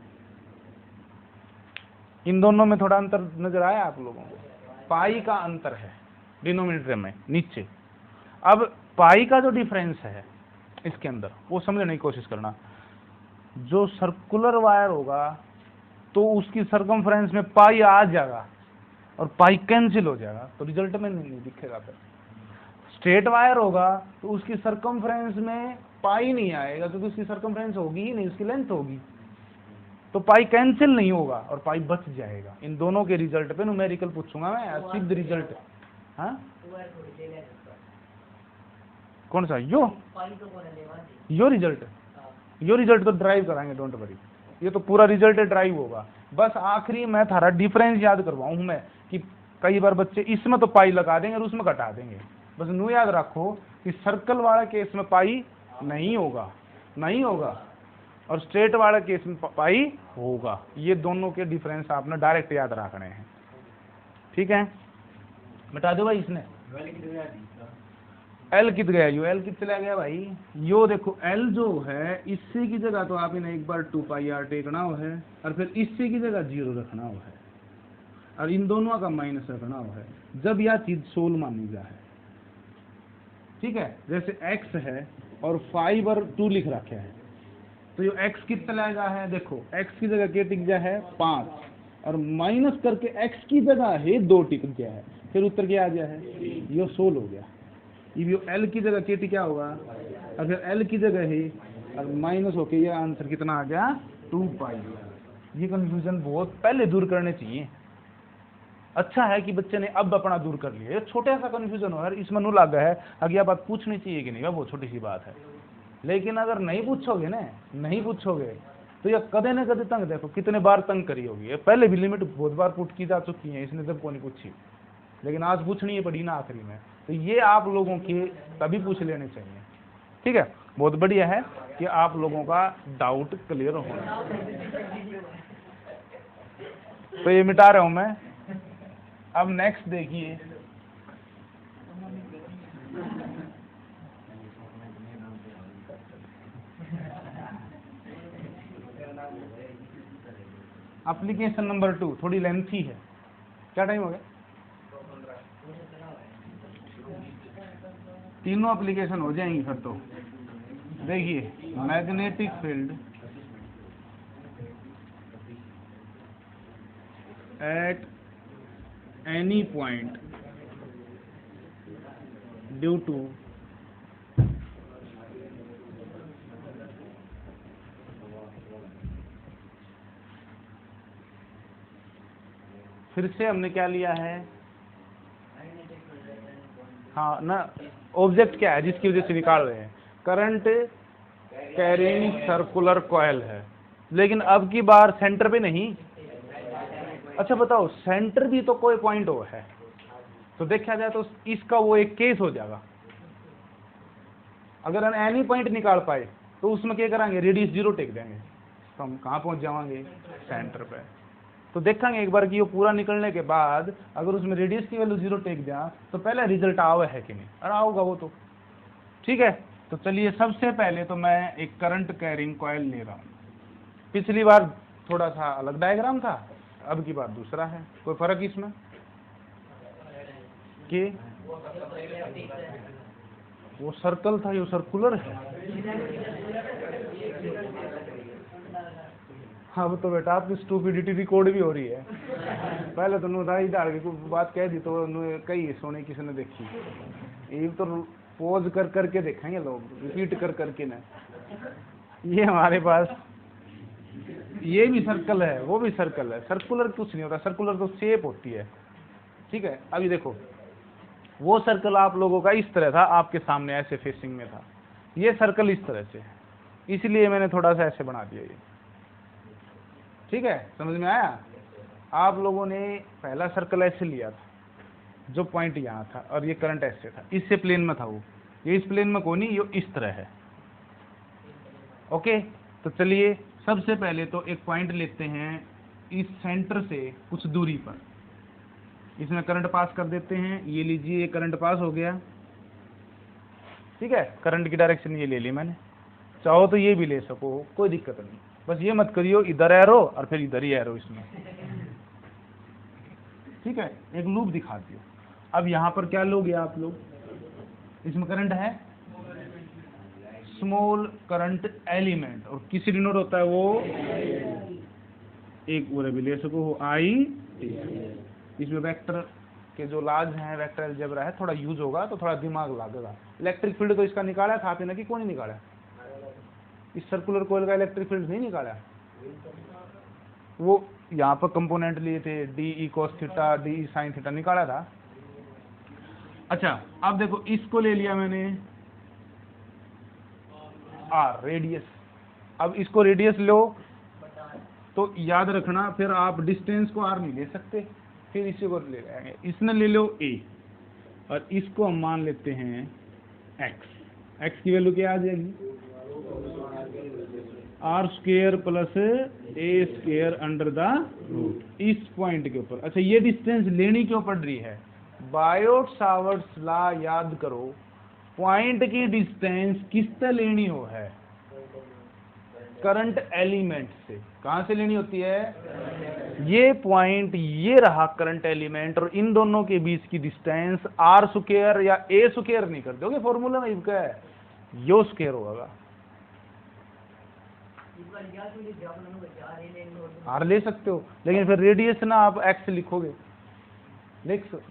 इन दोनों में थोड़ा अंतर नजर आया आप लोगों को? पाई का अंतर है डिनोमिनेटर में नीचे। अब पाई का जो डिफरेंस है इसके अंदर वो समझने की कोशिश करना। जो सर्कुलर वायर होगा तो उसकी सरकमफ्रेंस में पाई आ जाएगा और पाई कैंसिल हो जाएगा तो रिजल्ट में नहीं दिखेगा। फिर स्ट्रेट वायर होगा तो उसकी सरकमफ्रेंस में पाई नहीं आएगा क्योंकि उसकी सरकमफ्रेंस होगी ही नहीं उसकी लेंथ होगी तो पाई कैंसिल नहीं होगा और पाई बच जाएगा। इन दोनों के रिजल्ट पे न्यूमेरिकल पूछूंगा मैं सिद्ध रिजल्ट। हाँ कौन सा यो रिजल्ट तो ड्राइव कराएंगे डोंट वरी। ये तो पूरा रिजल्ट ड्राइव होगा। बस आखिरी मैं थारा डिफरेंस याद करवाऊँ मैं कि कई बार बच्चे इसमें तो पाई लगा देंगे और उसमें घटा देंगे। बस न्यू याद रखो कि सर्कल वाला केस में पाई नहीं होगा, नहीं होगा, और स्ट्रेट वाला केस में पाई होगा। ये दोनों के डिफरेंस आपने डायरेक्ट याद रखने हैं। ठीक है, बता दो भाई इसने एल कित गया, यो एल कित चला गया भाई। यो देखो एल जो है इसी की जगह तो आप इन्हें एक बार 2πr टेकना हो है और फिर इसी की जगह 0 रखना हो है और इन दोनों का माइनस रखना हो है जब यह चीज सोल मानी जाए। ठीक है, जैसे x है और 5 और 2 लिख रखे है, तो ये x कितना लाएगा है, देखो x की जगह क्या टिक गया है 5 और माइनस करके x की जगह है 2 टिक गया है, फिर उत्तर क्या आ गया है, ये 16 हो गया। ये l की जगह क्या टिक क्या होगा, अगर l की जगह है और माइनस होके ये आंसर कितना आ गया 2π। ये कंफ्यूजन बहुत पहले दूर करने चाहिए। अच्छा है कि बच्चे ने अब अपना दूर कर लिया। ये छोटा सा कंफ्यूजन हो यार, इसमें नु लगा है अगली बात पूछनी चाहिए कि नहीं, वह बहुत छोटी सी बात है। लेकिन अगर नहीं पूछोगे ना, नहीं पूछोगे तो ये कदे न कदे तंग, देखो कितने बार तंग करी होगी। ये पहले भी लिमिट बहुत बार पुट की जा चुकी है, इसने जब को नहीं पूछी, लेकिन आज पूछनी है पड़ी ना आखिरी में, तो ये आप लोगों की तभी पूछ लेने चाहिए। ठीक है, बहुत बढ़िया है कि आप लोगों का डाउट क्लियर होना। तो ये मिटा रहा हूं मैं। अब नेक्स्ट देखिए, एप्लीकेशन नंबर 2 थोड़ी लेंथी है। क्या टाइम हो गया, तीनों एप्लीकेशन हो जाएंगी फिर तो। देखिए, magnetic field at any point due to फिर से हमने क्या लिया है, हाँ ना, ऑब्जेक्ट क्या है जिसकी वजह से निकाल रहे हैं, करंट कैरिंग सर्कुलर कॉइल है, लेकिन अब की बार सेंटर पे नहीं। अच्छा बताओ, सेंटर भी तो कोई पॉइंट हो है, तो देखा जाए तो इसका वो एक केस हो जाएगा। अगर हम एनी पॉइंट निकाल पाए तो उसमें क्या करेंगे, रेडियस 0 टेक देंगे, तो हम कहाँ पहुंच जाएंगे, सेंटर पे। तो देखेंगे एक बार कि ये पूरा निकलने के बाद अगर उसमें रेडियस की वैल्यू 0 टेक दिया तो पहले रिजल्ट आवा है कि नहीं, और आओगा वो तो। ठीक है, तो चलिए सबसे पहले तो मैं एक करंट कैरिंग कॉइल ले रहा हूँ। पिछली बार थोड़ा सा अलग डायग्राम था, अब की बार दूसरा है। कोई फर्क इसमें कि वो सर्कल था, ये सर्कुलर है। अब तो बेटा आपकी स्टूपिडिटी रिकॉर्ड भी हो रही है। पहले तो नुदाई डाल के कोई बात कह दी तो कई सोने किसी ने देखी, ये तो पोज कर करके देखेंगे लोग, रिपीट कर करके ना। ये हमारे पास ये भी सर्कल है, वो भी सर्कल है, सर्कुलर कुछ नहीं होता, सर्कुलर तो शेप होती है। ठीक है, अभी देखो वो सर्कल आप लोगों का इस तरह था, आपके सामने ऐसे फेसिंग में था, ये सर्कल इस तरह से है, इसलिए मैंने थोड़ा सा ऐसे बना दिया ये। ठीक है, समझ में आया। आप लोगों ने पहला सर्कल ऐसे लिया था, जो पॉइंट यहाँ था, और ये करंट ऐसे था, इससे प्लेन में था वो, ये इस प्लेन में कोई नहीं, ये इस तरह है। ओके, तो चलिए सबसे पहले तो एक पॉइंट लेते हैं इस सेंटर से कुछ दूरी पर, इसमें करंट पास कर देते हैं। ये लीजिए, ये करंट पास हो गया। ठीक है, करंट की डायरेक्शन ये ले ली मैंने, चाहो तो ये भी ले सको, कोई दिक्कत नहीं, बस ये मत करियो इधर एरो और फिर इधर ही एरो इसमें। ठीक है, एक लूप दिखा दियो। अब यहाँ पर क्या लोगे आप लोग, इसमें करंट है स्मॉल करंट एलिमेंट, और किसी डिनोट होता है वो एक पूरे भी ले सको आई। इसमें वेक्टर के जो लाज हैं, वेक्टर अलजेब्रा है, थोड़ा यूज होगा तो थोड़ा दिमाग लगेगा। इलेक्ट्रिक फील्ड तो इसका निकाला था आपने कि कौन नहीं निकाला, इस सर्कुलर कॉइल का इलेक्ट्रिक फील्ड नहीं निकाला। वो यहाँ पर कंपोनेंट लिए थे, D E cos theta, D E sine theta निकाला था। अच्छा, अब देखो इसको ले लिया मैंने आर रेडियस, अब इसको रेडियस लो तो याद रखना, फिर आप डिस्टेंस को r नहीं ले सकते, फिर इसी को ले लेंगे। इसने ले लो a और इसको हम मान लेते हैं x की वैल्यू क्या आ जाएगी, r² plus a² under the root, इस पॉइंट के ऊपर। अच्छा, ये डिस्टेंस लेनी क्यों पड़ रही है, बायोट सावर्ट्स लॉ याद करो, पॉइंट की डिस्टेंस किससे लेनी हो है, करंट एलिमेंट से। कहां से लेनी होती है, ये पॉइंट ये रहा करंट एलिमेंट, और इन दोनों के बीच की डिस्टेंस r² या a² नहीं कर दोगे, फॉर्मूला में क्या है, यो स्क्वायर होगा। r ले सकते हो, लेकिन फिर रेडियस ना आप x लिखोगे,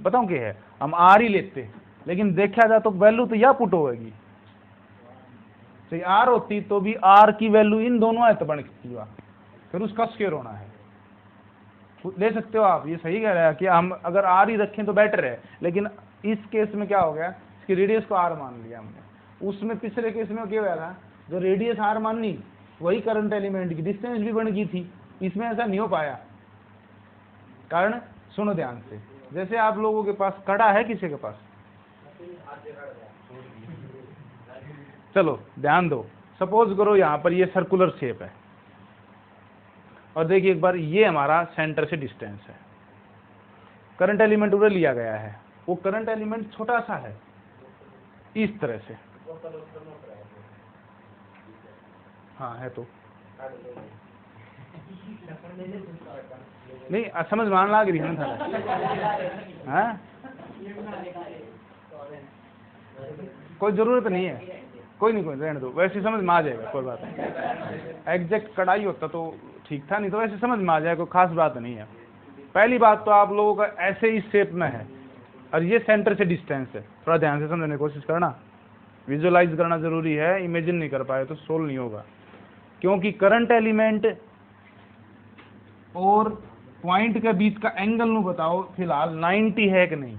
बताऊं क्या है, हम r ही लेते, लेकिन देखा जाए तो वैल्यू तो यह पुट होगी, तो r होती तो भी r की वैल्यू इन दोनों है तो बनती, फिर उसका स्क्वायर होना है, ले सकते हो आप। ये सही कह रहा है कि हम अगर r ही रखें तो बेटर है, लेकिन इस केस में क्या हो गया, इसकी रेडियस को r मान लिया हमने। उसमें पिछले केस में क्या हुआ था, जो रेडियस r माननी वही करंट एलिमेंट की डिस्टेंस भी बन गई थी, इसमें ऐसा नहीं हो पाया। कारण सुनो ध्यान से, जैसे आप लोगों के पास कड़ा है, किसी के पास, चलो ध्यान दो, सपोज करो यहाँ पर ये सर्कुलर शेप है, और देखिए एक बार ये हमारा सेंटर से डिस्टेंस है, करंट एलिमेंट उधर लिया गया है, वो करंट एलिमेंट छोटा सा है इस तरह से, हाँ है तो नहीं समझ मान लाग रही है ना हाँ? कोई जरूरत नहीं है, कोई नहीं रहने दो, वैसे समझ में आ जाएगा, कोई बात नहीं। एग्जैक्ट कढ़ाई होता तो ठीक था, नहीं तो वैसे समझ में आ जाएगा, कोई खास बात नहीं है। पहली बात तो आप लोगों का ऐसे इस शेप में है, और ये सेंटर से डिस्टेंस है, थोड़ा ध्यान से समझने की कोशिश करना, विजुअलाइज करना जरूरी है, इमेजिन नहीं कर पाए तो सोल्व नहीं होगा। क्योंकि करंट एलिमेंट और पॉइंट के बीच का एंगल नु बताओ फिलहाल 90 है कि नहीं,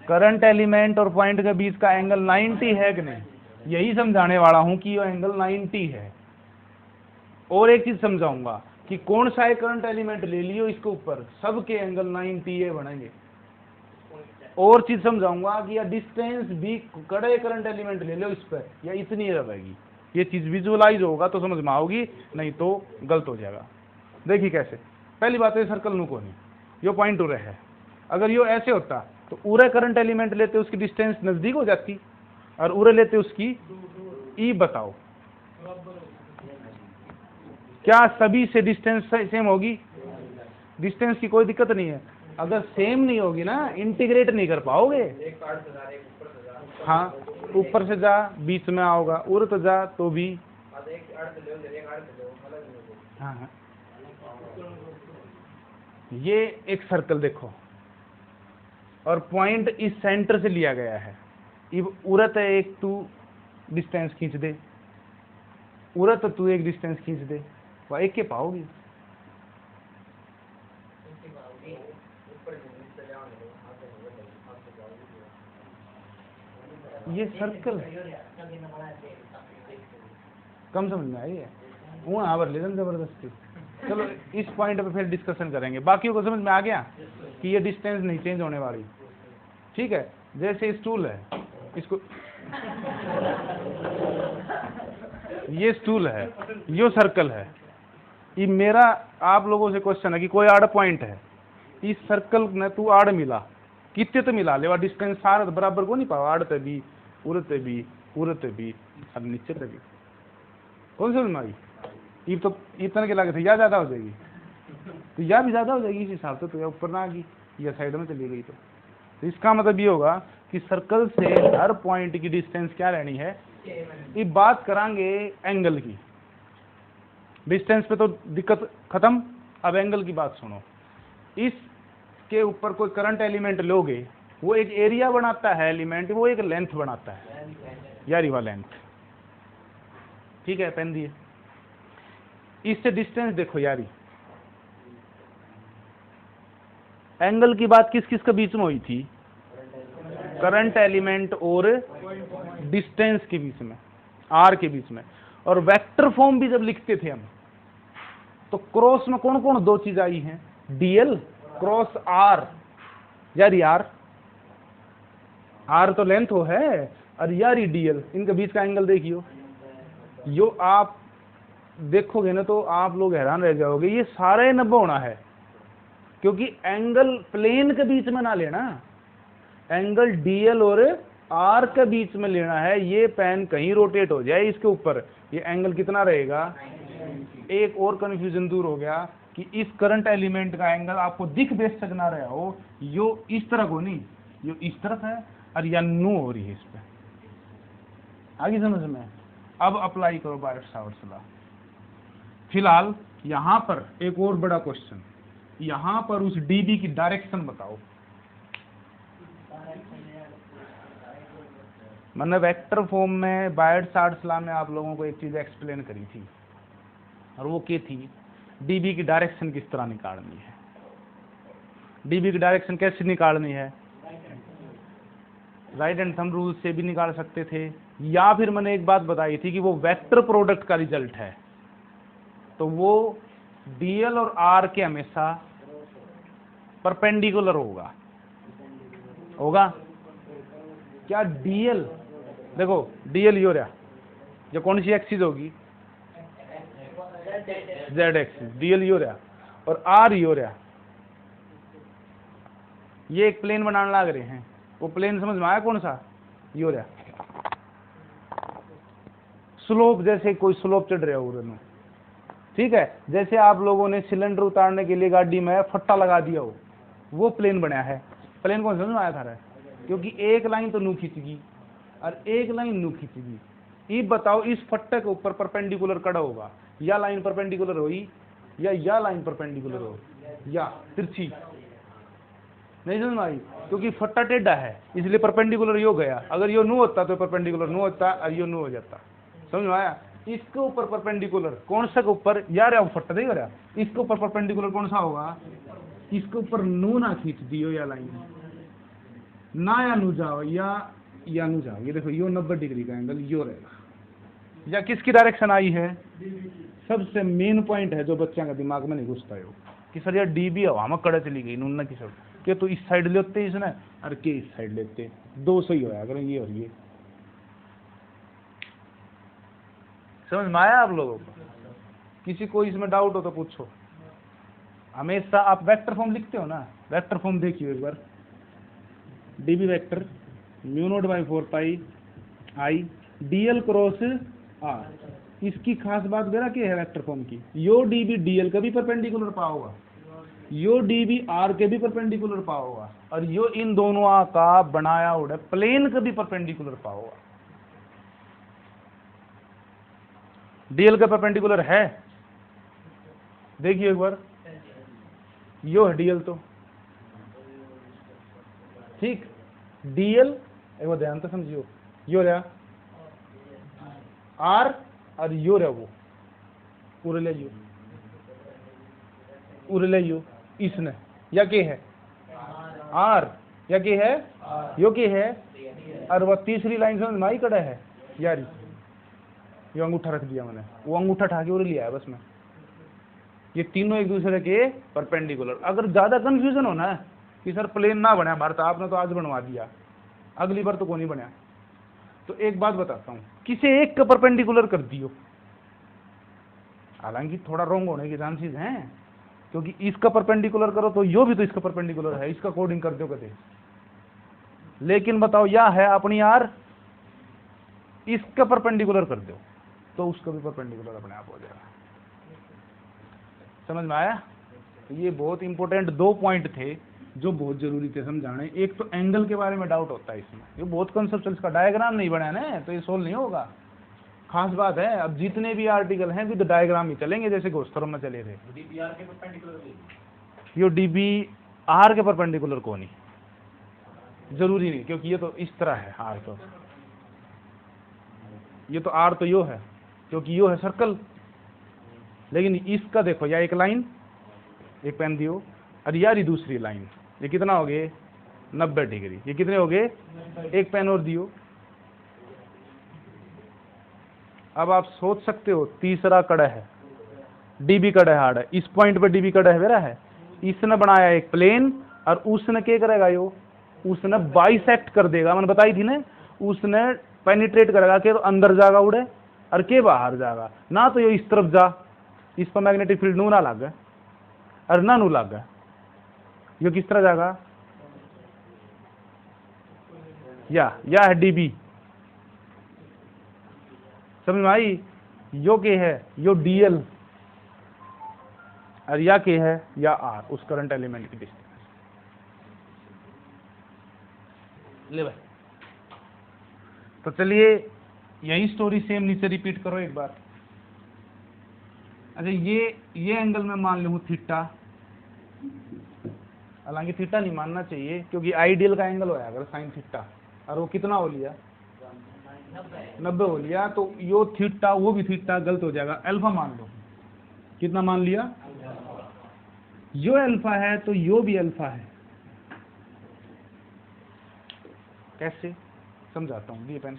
करंट एलिमेंट और पॉइंट के बीच का एंगल 90 है कि नहीं, यही समझाने वाला हूं कि ये एंगल 90 है। और एक चीज समझाऊंगा कि कौन सा करंट एलिमेंट ले लियो इसके ऊपर सबके एंगल 90 बनेंगे। और चीज समझाऊंगा कि या डिस्टेंस भी कड़े करंट एलिमेंट ले लो इस पर, या इतनी रहेगी। ये चीज विजुअलाइज होगा तो समझ में आओगी, नहीं तो गलत हो जाएगा। देखिए कैसे, पहली बात है सर्कल नु को नहीं, यो पॉइंट उरे है, अगर यो ऐसे होता तो उरे करंट एलिमेंट लेते उसकी डिस्टेंस नजदीक हो जाती, और उरे लेते उसकी ई। बताओ क्या सभी से डिस्टेंस सेम होगी, डिस्टेंस की कोई दिक्कत नहीं है। अगर सेम नहीं होगी ना, इंटीग्रेट नहीं कर पाओगे। हाँ, ऊपर से जा बीच में आओगा, उर तो जा तो भी हाँ हाँ। ये एक सर्कल देखो, और पॉइंट इस सेंटर से लिया गया है, अब उरत है एक, तू डिस्टेंस खींच दे, उरत तू एक डिस्टेंस खींच दे, वह एक के पाओगी। ये सर्कल कम समझ में आई है, वो यहाँ पर ले जबरदस्ती। चलो इस पॉइंट पे फिर डिस्कशन करेंगे, बाकियों को समझ में आ गया कि ये डिस्टेंस नहीं चेंज होने वाली। ठीक है, जैसे स्टूल है, इसको ये स्टूल है, ये सर्कल है, ये मेरा आप लोगों से क्वेश्चन है कि कोई आड़ पॉइंट है, इस सर्कल में तू आड़ मिला, कितने तो मिला ले, डिस्टेंस सारा बराबर को नहीं पावा, आड़ते भी उड़ते भी उड़ते भी और नीचे भी। कौन समझ में आई? ये तो इतना के लागे थे, या ज्यादा हो जाएगी तो या भी ज्यादा हो जाएगी, इस हिसाब से तो या ऊपर ना आ गई या साइड में चली गई। तो इसका मतलब ये होगा कि सर्कल से हर पॉइंट की डिस्टेंस क्या रहनी है। ये बात करांगे एंगल की, डिस्टेंस पे तो दिक्कत खत्म। अब एंगल की बात सुनो, इसके ऊपर कोई करंट एलिमेंट लोगे, वो एक एरिया बनाता है एलिमेंट, वो एक लेंथ बनाता है, यार ये लेंथ। ठीक है, पेन दिए, इससे डिस्टेंस देखो यारी। एंगल की बात किस किस के बीच में हुई थी? करंट एलिमेंट और डिस्टेंस के बीच में, आर के बीच में। और वेक्टर फॉर्म भी जब लिखते थे हम, तो क्रॉस में कौन कौन दो चीज आई हैं, डीएल क्रॉस आर, यार आर तो लेंथ हो है, और यार डीएल, इनके बीच का एंगल देखियो, यो आप देखोगे ना तो आप लोग हैरान रह जाओगे, ये सारे 90 होना है, क्योंकि एंगल प्लेन के बीच में ना लेना, एंगल डीएल और आर के बीच में लेना है। ये पेन कहीं रोटेट हो जाए इसके ऊपर, ये एंगल कितना रहेगा। एक और कंफ्यूजन दूर हो गया कि इस करंट एलिमेंट का एंगल आपको दिख बेशक ना रहा हो, यो इस तरफ हो नहीं, यो इस तरफ है, और या नो हो रही है इस पे, आगे समझ में। अब अप्लाई करो बायोट-सावर्ट्स लॉ। फिलहाल यहां पर एक और बड़ा क्वेश्चन, यहां पर उस डीबी की डायरेक्शन बताओ। मैंने वेक्टर फॉर्म में बायोट-सावर्ट्स लॉ में आप लोगों को एक चीज एक्सप्लेन करी थी, और वो क्या थी, डीबी की डायरेक्शन किस तरह निकालनी है। डीबी की डायरेक्शन कैसे निकालनी है, राइट एंड थंब रूल से भी निकाल सकते थे, या फिर मैंने एक बात बताई थी कि वो वेक्टर प्रोडक्ट का रिजल्ट है, तो वो डीएल और आर के हमेशा परपेंडिकुलर होगा क्या। डीएल देखो, डीएल यो रहा, जो कौन सी एक्सिस होगी, जेड एक्सिस, डीएल यो रहा, और आर यो रहा। ये एक प्लेन बनाने लग रहे हैं, वो प्लेन समझ में आया कौन सा, यो रहा। स्लोप, जैसे कोई स्लोप चढ़ रहा हो, ठीक है, जैसे आप लोगों ने सिलेंडर उतारने के लिए गाड़ी में फट्टा लगा दिया हो, वो प्लेन बनाया है। प्लेन कौन समझ में आया था, क्योंकि एक लाइन तो नू खींचगी और एक लाइन नू खींचगी। ये बताओ इस फट्टे के ऊपर परपेंडिकुलर कड़ा होगा, या लाइन परपेंडिकुलर होगी, या लाइन परपेंडिकुलर हो, या तिरछी, नहीं समझ में आई, क्योंकि फट्टा टेढ़ा है इसलिए परपेंडिकुलर यो गया। अगर यो नू होता तो परपेंडिकुलर नू होता, और यो नू हो जाता। समझ में आया। इसके ऊपर परपेंडिकुलर कौन सा के ऊपर, यार आप फट्टा देख रहा, इसके ऊपर परपेंडिकुलर कौन सा होगा, इसके ऊपर नू ना खींच दियो, या लाइन ना, या नू जाओ, या नू जाओ। ये देखो, यो 90 डिग्री का एंगल यो रहेगा, या किसकी डायरेक्शन आई है। सबसे मेन पॉइंट है जो बच्चों का दिमाग में नहीं घुसता है, कि सर यार डीबी हवा में कड़े चली गई नूना की सब के, तो इस साइड लेते इसने, और के इस साइड लेते, 200 ही होया करें, ये और ये। समझ में आया आप लोगों को। किसी को इसमें डाउट हो तो पूछो। हमेशा आप वेक्टर फॉर्म लिखते हो ना, वेक्टर फॉर्म देखिए एक बार, DB vector μ0/4 I DL cross r. इसकी खास बात बेरा क्या है वेक्टर फॉर्म की, यो डीबी डीएल का भी परपेंडिकुलर पाओगा, यो डीबी आर के भी परपेंडिकुलर पाओगा, और यो इन दोनों का बनाया हुआ प्लेन का भी परपेंडिकुलर पाओगा। डीएल का परपेंडिकुलर है, देखिए एक बार, यो है डीएल तो ठीक, डीएल एक बार ध्यान तो समझियो, यो रहा आर और यो रहा वो उरे यो इसने, या के है आर, या के है यो के है, और वह तीसरी लाइन समझ में आई कड़ा है यारी, यो अंगूठा रख दिया मैंने, वो अंगूठा उठा के उरे लिया है बस में। ये तीनों एक दूसरे के परपेंडिकुलर। अगर ज्यादा कंफ्यूजन हो ना कि सर प्लेन ना बना भारत, आपने तो आज बनवा दिया, अगली बार तो कौन नहीं बना, तो एक बात बताता हूं, किसी एक का परपेंडिकुलर कर दियो, हालांकि थोड़ा रॉन्ग होने के चांसेस हैं, क्योंकि इसका परपेंडिकुलर करो तो यो भी तो इसका परपेंडिकुलर है, इसका कोडिंग कर दो कदे, लेकिन बताओ या है अपनी यार, इसका परपेंडिकुलर कर दो तो उसका भी परपेंडिकुलर अपने आप हो जाएगा। समझ में आया। ये बहुत इंपॉर्टेंट 2 पॉइंट थे जो बहुत जरूरी थे समझाने। एक तो एंगल के बारे में डाउट होता है इसमें, ये बहुत कंसेप्चुअल, इसका डायग्राम नहीं बना ना तो ये सोल्व नहीं होगा। खास बात है, अब जितने भी आर्टिकल हैं विद डायग्राम ही चलेंगे, जैसे घोषथरों में चले थे। यो डीबी आर के परपेंडिकुलर को नहीं, जरूरी नहीं, क्योंकि ये तो इस तरह है आर, तो ये तो आर तो यो है, क्योंकि यो है सर्कल, लेकिन इसका देखो, या एक लाइन, एक पेन दियो, और यार ये दूसरी लाइन, ये कितना हो गए 90 डिग्री, ये कितने हो गए, एक पेन और दियो, अब आप सोच सकते हो तीसरा कड़ा है, डीबी कड़ा हार्ड है, इस पॉइंट पे डीबी कड़ा है मेरा है, इसने बनाया एक प्लेन और उसने क्या करेगा, यो उसने बाइसेक्ट कर देगा, मैंने बताई थी ना, उसने पेनिट्रेट करेगा कि तो अंदर जाएगा उड़े और के बाहर जाएगा ना, तो ये इस तरफ जा, इस पर मैग्नेटिक फील्ड नू ना लग और ना नू लग, यो किस तरह जाएगा, या है डीबी, समझ में आई, यो के है, यो डीएल और या के है, या आर उस करंट एलिमेंट की डिस्टेंस। ले भाई, तो चलिए यही स्टोरी सेम नीचे रिपीट करो एक बार। अच्छा ये एंगल में मान लूँ थीटा, हालांकि थीटा नहीं मानना चाहिए क्योंकि आइडियल का एंगल होया अगर साइन थीटा, और वो कितना हो लिया 90 हो लिया, तो यो थीटा वो भी थीटा गलत हो जाएगा, अल्फा मान लो, कितना मान लिया, यो अल्फा है तो यो भी अल्फा है। कैसे समझाता हूँ, दिए पेन,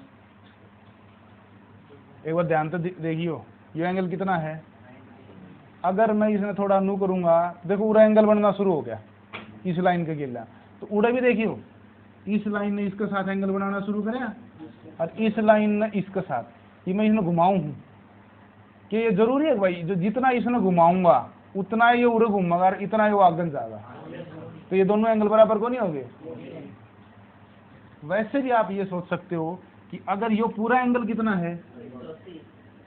एक बार ध्यान से देखियो, ये एंगल कितना है, अगर मैं इसमें थोड़ा नू करूंगा, देखो पूरा एंगल बनना शुरू हो गया इस लाइन के गिल्ला, तो उड़े भी देखियो, इस लाइन ने इसके साथ एंगल बनाना शुरू करें और इस लाइन ने इसके साथ, ये मैं इसमें घुमाऊं हूं कि ये जरूरी है भाई, जो जितना इसमें घुमाऊंगा उतना ये उड़े घूमेगा और इतना ये आगे जाएगा, तो ये दोनों एंगल बराबर को नहीं होंगे। वैसे भी आप ये सोच सकते हो कि अगर यो पूरा एंगल कितना है,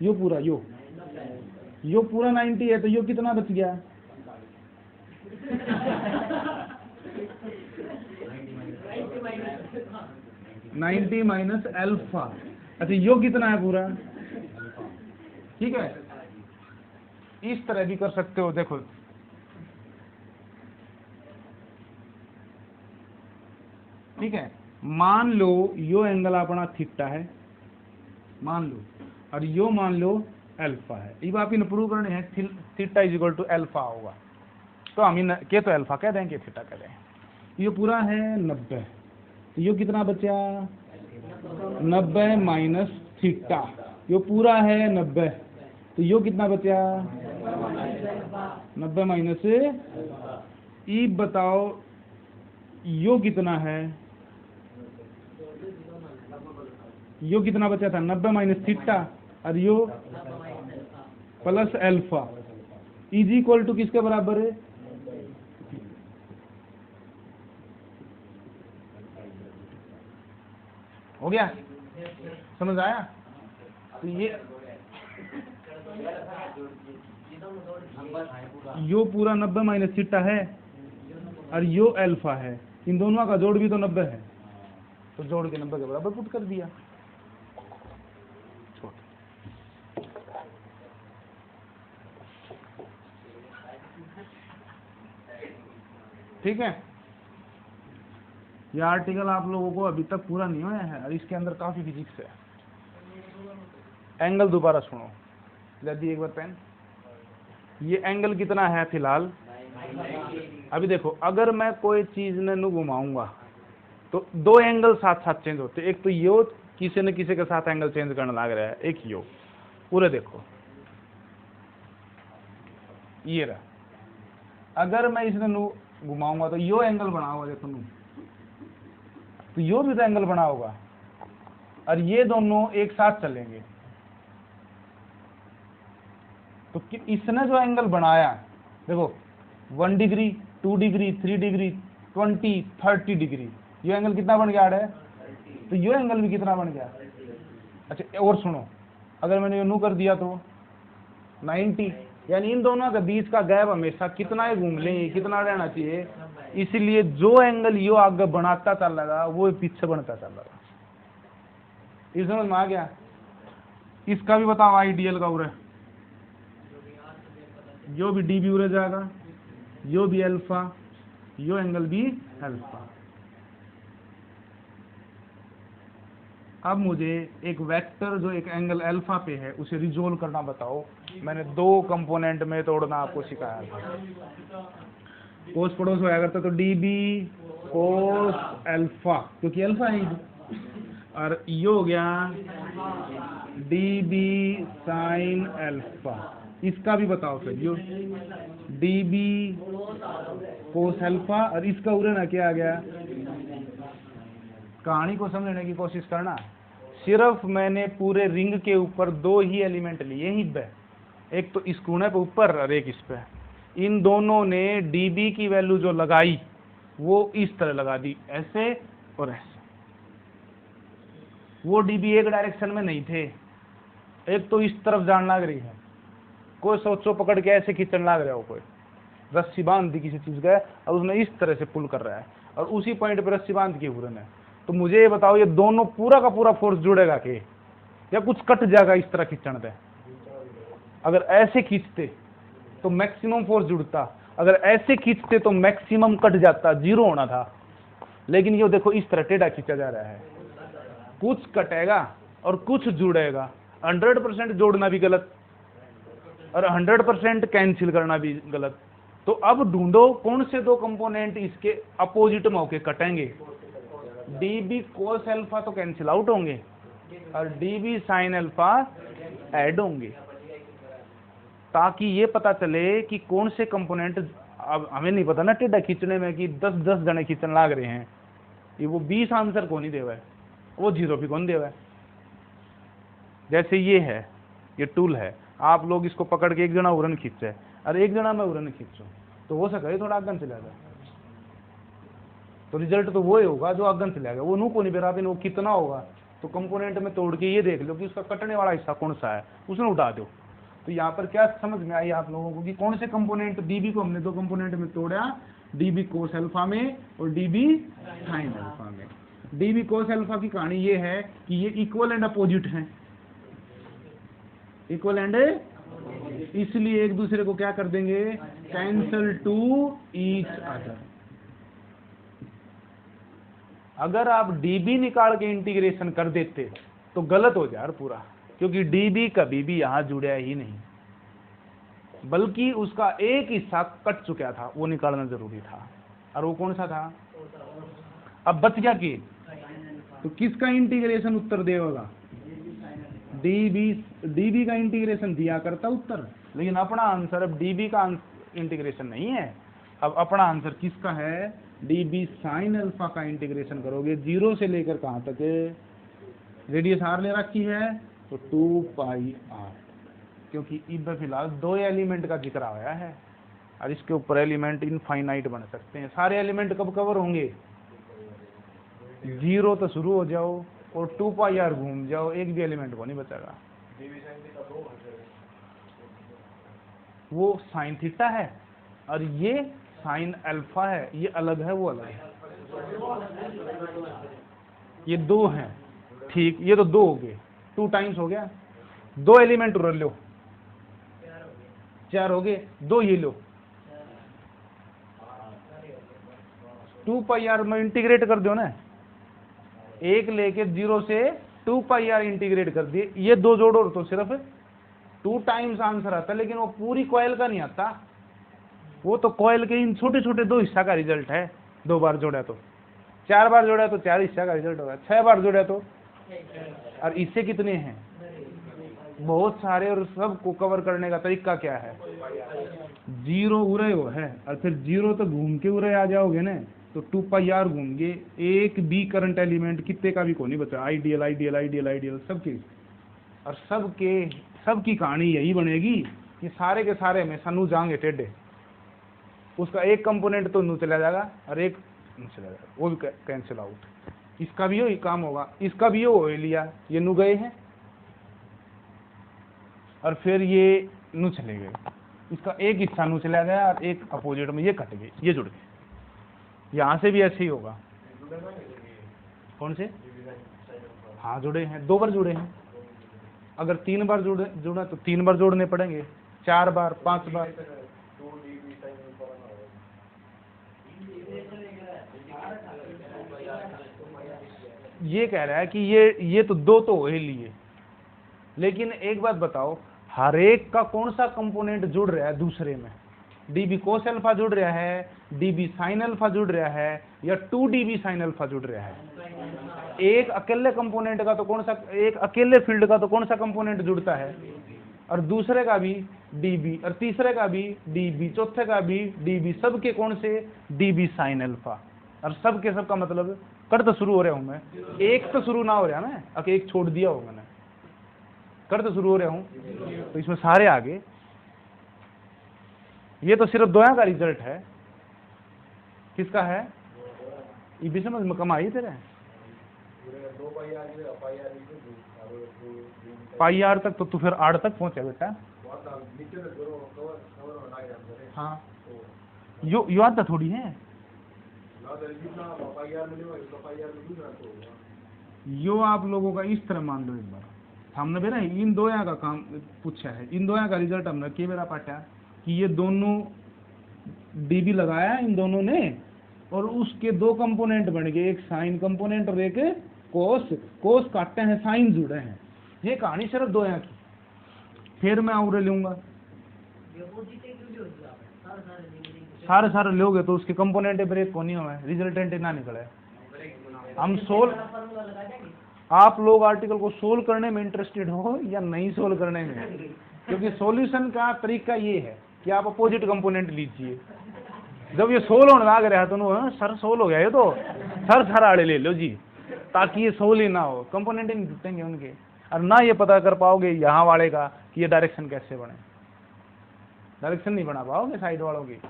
यो पूरा यो पूरा 90 है, तो यो कितना बच गया, नाइन्टी माइनस अल्फा। अच्छा यो कितना है पूरा, ठीक है, इस तरह भी कर सकते हो। देखो ठीक है, मान लो यो एंगल अपना थीटा है मान लो, और यो मान लो अल्फा है, अब आप इन प्रूव करने हैं theta is equal to alpha होगा, तो हम इन के तो अल्फा कह दें, के थीटा कह दें। ये पूरा है 90, तो यो कितना बचा 90 माइनस थीटा, यो पूरा है 90, तो यो कितना बचा 90 माइनस, ई बताओ यो कितना है, यो कितना बचा था 90 माइनस थीटा और यो plus alpha is equal to किसके बराबर है, हो गया, समझ आया। तो ये यो पूरा 90 माइनस थीटा है और यो अल्फा है, इन दोनों का जोड़ भी तो 90 है, तो जोड़ के 90 के बराबर पुट कर दिया। ठीक है, यह आर्टिकल आप लोगों को अभी तक पूरा नहीं होया है और इसके अंदर काफी फिजिक्स है। एंगल दोबारा सुनो, जल्दी एक बार पेन, ये एंगल कितना है फिलहाल, अभी देखो अगर मैं कोई चीज ने नु घुमाऊंगा तो दो एंगल साथ साथ चेंज होते, एक तो यो किसी न किसी के साथ एंगल चेंज करने लग रहा है, एक यो पूरे देखो ये रहा, अगर मैं इसने नु घुमाऊंगा तो यो एंगल बना होगा, देखो नु तो यो भी तो एंगल बना होगा और ये दोनों एक साथ चलेंगे, तो इसने जो एंगल बनाया देखो 1 डिग्री 2 डिग्री 3 डिग्री 20 30 डिग्री, ये एंगल कितना बन गया है, तो ये एंगल भी कितना बन गया। अच्छा और सुनो, अगर मैंने ये नू कर दिया तो 90, यानी इन दोनों के बीच का गैप हमेशा कितना ही घूम लेंगे, कितना रहना चाहिए, इसलिए जो एंगल यो आगे बनाता चल रहा वो पीछे बनता चल रहा। इस समझ में आ गया। इसका भी बताओ आइडियल का उरे, यो भी डी भी उरे जाएगा, यो भी अल्फा, यो एंगल भी अल्फा। अब मुझे एक वेक्टर जो एक एंगल अल्फा पे है उसे रिजोल्व करना बताओ। मैंने 2 कंपोनेंट में तोड़ना आपको सिखाया था। कोस पड़ोस होया करता तो डी बी कोस अल्फा, क्योंकि अल्फा है, और ये हो गया डी बी साइन अल्फा। इसका भी बताओ फिर, यो डी बी कोस अल्फा, और इसका उड़ना क्या आ गया। कहानी को समझने की कोशिश करना। सिर्फ मैंने पूरे रिंग के ऊपर दो ही एलिमेंट लिए ही पे, एक तो इस कोने पे ऊपर और एक इस पे। इन दोनों ने dB की वैल्यू जो लगाई वो इस तरह लगा दी, ऐसे और ऐसे। वो dB एक डायरेक्शन में नहीं थे, एक तो इस तरफ जान लग रही है, कोई सोचो पकड़ के ऐसे खींचने लग रहा हो, कोई रस्सी बांध दी किसी चीज का और उसने इस तरह से पुल कर रहा है और उसी पॉइंट पे रस्सी बांध के हुरन है। तो मुझे ये बताओ, ये दोनों पूरा का पूरा फोर्स जुड़ेगा कि या कुछ कट जाएगा इस तरह खींचने पे। अगर ऐसे खींचते तो मैक्सिमम फोर्स जुड़ता, अगर ऐसे खींचते तो मैक्सिमम कट जाता, जीरो होना था। लेकिन ये देखो इस तरह टेढ़ा खींचा जा रहा है, कुछ कटेगा और कुछ जुड़ेगा। 100% जोड़ना भी गलत और 100% कैंसिल करना भी गलत। तो अब ढूंढो कौन से दो कंपोनेंट इसके अपोजिट में होके कटेंगे। dB cos अल्फा तो कैंसिल आउट होंगे और dB sin अल्फा ऐड होंगे, ताकि ये पता चले कि कौन से कंपोनेंट। अब हमें नहीं पता ना टेढ़ा खींचने में कि 10-10 जने खींचने लाग रहे हैं, ये वो 20 आंसर कौन ही देवा है, वो 0 भी कौन देवा है। जैसे ये है, ये टूल है, आप लोग इसको पकड़ के एक जना उड़न खींचे और एक जना मैं उड़न खींचूं तो हो सके थोड़ा आगन चला जाए, तो रिजल्ट तो वो ही होगा जो आगन चला गया। वो नू को नहीं बेराते, वो कितना होगा। तो कंपोनेंट में तोड़ के ये देख लो कि उसका कटने वाला हिस्सा कौन सा है, उसने उठा दो। तो यहाँ पर क्या समझ में आई आप लोगों को कि कौन से कंपोनेंट, dB को हमने दो कंपोनेंट में तोड़ा, dB कोस अल्फा में और dB साइन अल्फा में। dB कोस अल्फा की कहानी ये है कि ये इक्वल एंड अपोजिट हैं, इक्वल एंड, इसलिए एक दूसरे को क्या कर देंगे, कैंसल टू ईच अदर। अगर आप dB निकाल के इंटीग्रेशन कर देते तो गलत हो जाए पूरा, क्योंकि dB कभी भी यहां जुड़ा ही नहीं, बल्कि उसका एक हिस्सा कट चुका था, वो निकालना जरूरी था। और वो कौन सा था। अब बच गया कि तो किसका इंटीग्रेशन उत्तर देगा, dB का इंटीग्रेशन दिया करता उत्तर, लेकिन अपना आंसर अब dB का इंटीग्रेशन नहीं है। अब अपना आंसर किसका है, dB साइन अल्फा का इंटीग्रेशन करोगे। 0 से लेकर कहां तक है, रेडियस r ले रखी है तो 2πr, क्योंकि इधर फिलहाल दो एलिमेंट का जिक्र आया है और इसके ऊपर एलिमेंट इनफाइनाइट बन सकते हैं। सारे एलिमेंट कब कवर होंगे, 0 तो शुरू हो जाओ और 2πr घूम जाओ, एक भी एलिमेंट को नहीं बचेगा। वो साइन थीटा है और ये साइन अल्फा है, ये अलग है वो अलग है, ये दो हैं, ठीक। ये तो दो हो गए, 2 टाइम्स हो गया, दो एलिमेंट उड़ लो, 4 हो गए, दो ये लो, 2πr में इंटीग्रेट कर दो ना, एक लेके 0 से 2πr इंटीग्रेट कर दिए, ये दो जोड़ो तो सिर्फ 2 टाइम्स आंसर आता है, लेकिन वो पूरी कॉइल का नहीं आता, वो तो कॉइल के इन छोटे छोटे दो हिस्सा का रिजल्ट है। 2 बार जोड़ा तो, 4 बार जोड़ा तो 4 हिस्सा का रिजल्ट होगा, 6 बार जोड़ा तो, और इससे कितने हैं, बहुत सारे। और सबको कवर करने का तरीका क्या है, 0 उरे हो है और फिर 0 तो घूम के उरे आ जाओगे ना, तो 2πr घूम गए, एक भी करंट एलिमेंट कितने का भी को नहीं बचा, आइडियल आइडियल आइडियल आइडियल सबके, और सबकी कहानी यही बनेगी कि सारे के सारे में सनू जाएंगे टेढ़े, उसका एक कंपोनेंट तो नू चला जाएगा और एक नू चला जाएगा, वो भी कैंसिल आउट। इसका भी यही काम होगा, इसका भी हो लिया, ये नू गए हैं और फिर ये नू चले गए, इसका एक हिस्सा नू चला गया और एक अपोजिट में ये कट गए, ये जुड़ गए। यहाँ से भी ऐसे ही होगा। कौन से, हाँ जुड़े हैं, 2 बार जुड़े हैं। अगर 3 बार जुड़ा तो 3 बार जोड़ने पड़ेंगे, 4 बार 5 बार। ये कह रहा है कि ये तो 2 तो हो ही लिए, लेकिन एक बात बताओ, हर एक का कौन सा कंपोनेंट जुड़ रहा है दूसरे में, dB cos अल्फा जुड़ रहा है, dB sin अल्फा जुड़ रहा है, या 2 dB sin अल्फा जुड़ रहा है। एक अकेले कंपोनेंट का तो कौन सा, एक अकेले फील्ड का तो कौन सा कंपोनेंट जुड़ता है, और दूसरे का भी dB, और तीसरे का भी dB, चौथे का भी dB, सबके कौन से dB sin अल्फा, और सबके सब का मतलब कर तो शुरू हो रहा हूं मैं, एक तो शुरू ना हो रहा मैं, अगर एक छोड़ दिया हो मैंने, कर तो शुरू हो रहा हूं, तो इसमें सारे आगे। ये तो सिर्फ दोया का रिजल्ट है, किसका है, ये भी समझ में कम आई तेरे, पाई आर तक तो तू फिर आर तक पहुंचे बेटा। हाँ यो आता थोड़ी है, यो आप लोगों का इस तरह मान लो। एक बार हमने बेरा इन दोया का काम पूछा है, इन दोया का रिजल्ट हमने क्या बेरा पाटा कि ये दोनों डीबी लगाया इन दोनों ने, और उसके दो कंपोनेंट बन गए, एक साइन कंपोनेंट और एक कोस। कोस काटते हैं, साइन जुड़े हैं। ये कहानी सिर्फ दोया की। फिर मैं और लूंगा, सारे लोगे तो उसके कंपोनेंट ब्रेक को नहीं हुआ, रिजल्टेंट ना निकले। हम सोल्व, आप लोग आर्टिकल को सोल्व करने में इंटरेस्टेड हो या नहीं सोल्व करने में, क्योंकि सॉल्यूशन का तरीका ये है कि आप अपोजिट कंपोनेंट लीजिए। जब ये सोल्व होने लग रहा है तो सर सोल्व हो गया ये तो सर आड़े ले लो जी, ताकि ये सोल्व ही ना हो, कंपोनेंट ही नहीं जुटेंगे उनके, और ना ये पता कर पाओगे यहाँ वाले का कि ये डायरेक्शन कैसे बने, डायरेक्शन नहीं बना पाओगे साइड वालों की।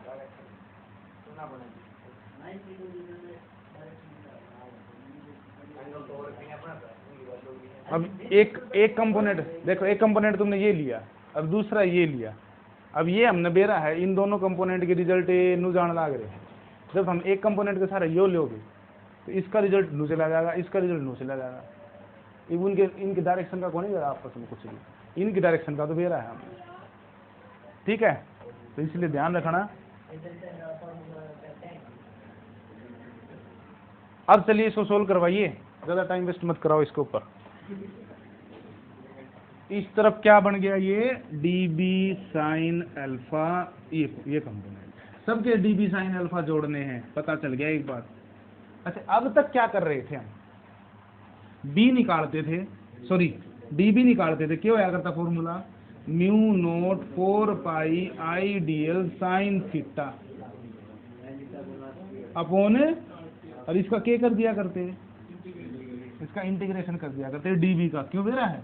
अब एक कंपोनेंट देखो, एक कंपोनेंट तुमने ये लिया, अब दूसरा ये लिया, अब ये हमने बेरा है, इन दोनों कंपोनेंट के रिजल्ट नू जान लाग रहे हैं। जब हम एक कंपोनेंट के सारे यो लोगे तो इसका रिजल्ट नू चला जाएगा, इसका रिजल्ट नू चला जाएगा। इनके डायरेक्शन का कौन है आपस में कुछ भी, इनकी डायरेक्शन का तो बेरा है हमने, ठीक है। तो इसलिए ध्यान रखना। अब चलिए इसको सोल्व करवाइए, ज़्यादा टाइम वेस्ट मत कराओ इसके ऊपर। इस तरफ क्या बन गया, ये dB sin अल्फा, ये कंपोनेंट सबके dB sin अल्फा जोड़ने हैं, पता चल गया एक बात। अच्छा, अब तक क्या कर रहे थे हम, B निकालते थे, सॉरी dB निकालते थे, क्या होया करता formula, mu naught 4 pi ideal sine theta upon, और इसका क्या कर दिया करते, इसका इंटीग्रेशन कर दिया करते dB का। क्यों बेरा है,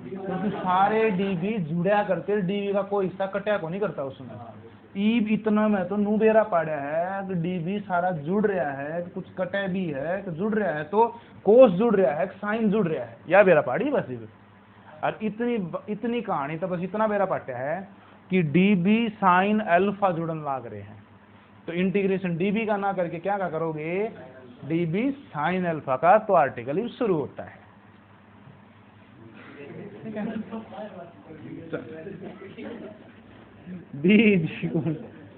क्योंकि सारे dB जुड़ा करते, dB का कोई हिस्सा कटा को नहीं करता उसमें। ईब इतना में तो नू बेरा पाड़ा है कि dB सारा जुड़ रहा है, कुछ कटे भी है कि जुड़ रहा है, तो कोस जुड़ रहा है, साइन जुड़ रहा है, या बेरा पाड़ी बस। और इतनी कहानी तो बस इतना बेरा पाटा है कि dB साइन अल्फा जुड़न लाग रहे हैं, तो इंटीग्रेशन dB का ना करके क्या करोगे, dB साइन अल्फा का, तो आर्टिकल ही शुरू होता है। ठीक है,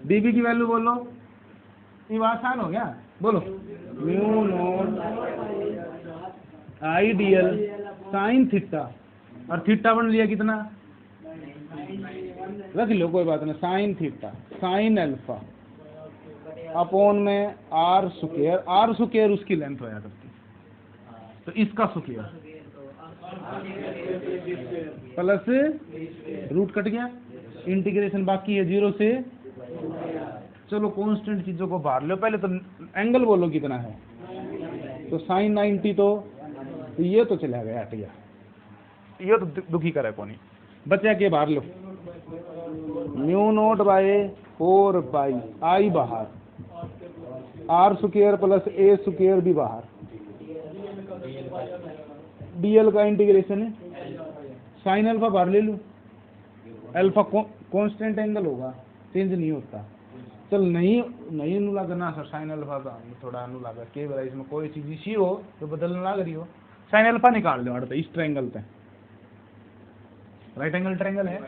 dB की वैल्यू बोलो, ये आसान हो गया, बोलो mu naught ideal sine theta, और थीटा बन लिया कितना, रख लो कोई बात नहीं, sine theta sine alpha upon में आर स्क्वायर उसकी लेंथ होया करती, तो इसका स्क्वायर प्लस रूट कट गया, इंटीग्रेशन बाकी है 0 से, चलो कांस्टेंट चीजों को बाहर लो, पहले तो एंगल बोलो कितना है, तो साइन 90, तो ये तो चला गया, हट गया, ये तो दुखी करे कोनी, बचा के बाहर लो, mu naught by 4 pi I बाहर, R square plus A square भी बाहर, डीएल का इंटीग्रेशन है, साइन अल्फा बाहर ले लूँ, अल्फा कांस्टेंट एंगल होगा, चेंज नहीं होता। चल नहीं नु लगना सर, साइन अल्फा का थोड़ा नु लगा के बेरा, इसमें कोई चीज इसी हो तो बदलने लग रही हो, साइन अल्फा निकाल लो अड़ता इस ट्रायंगल पे, राइट एंगल ट्रायंगल है,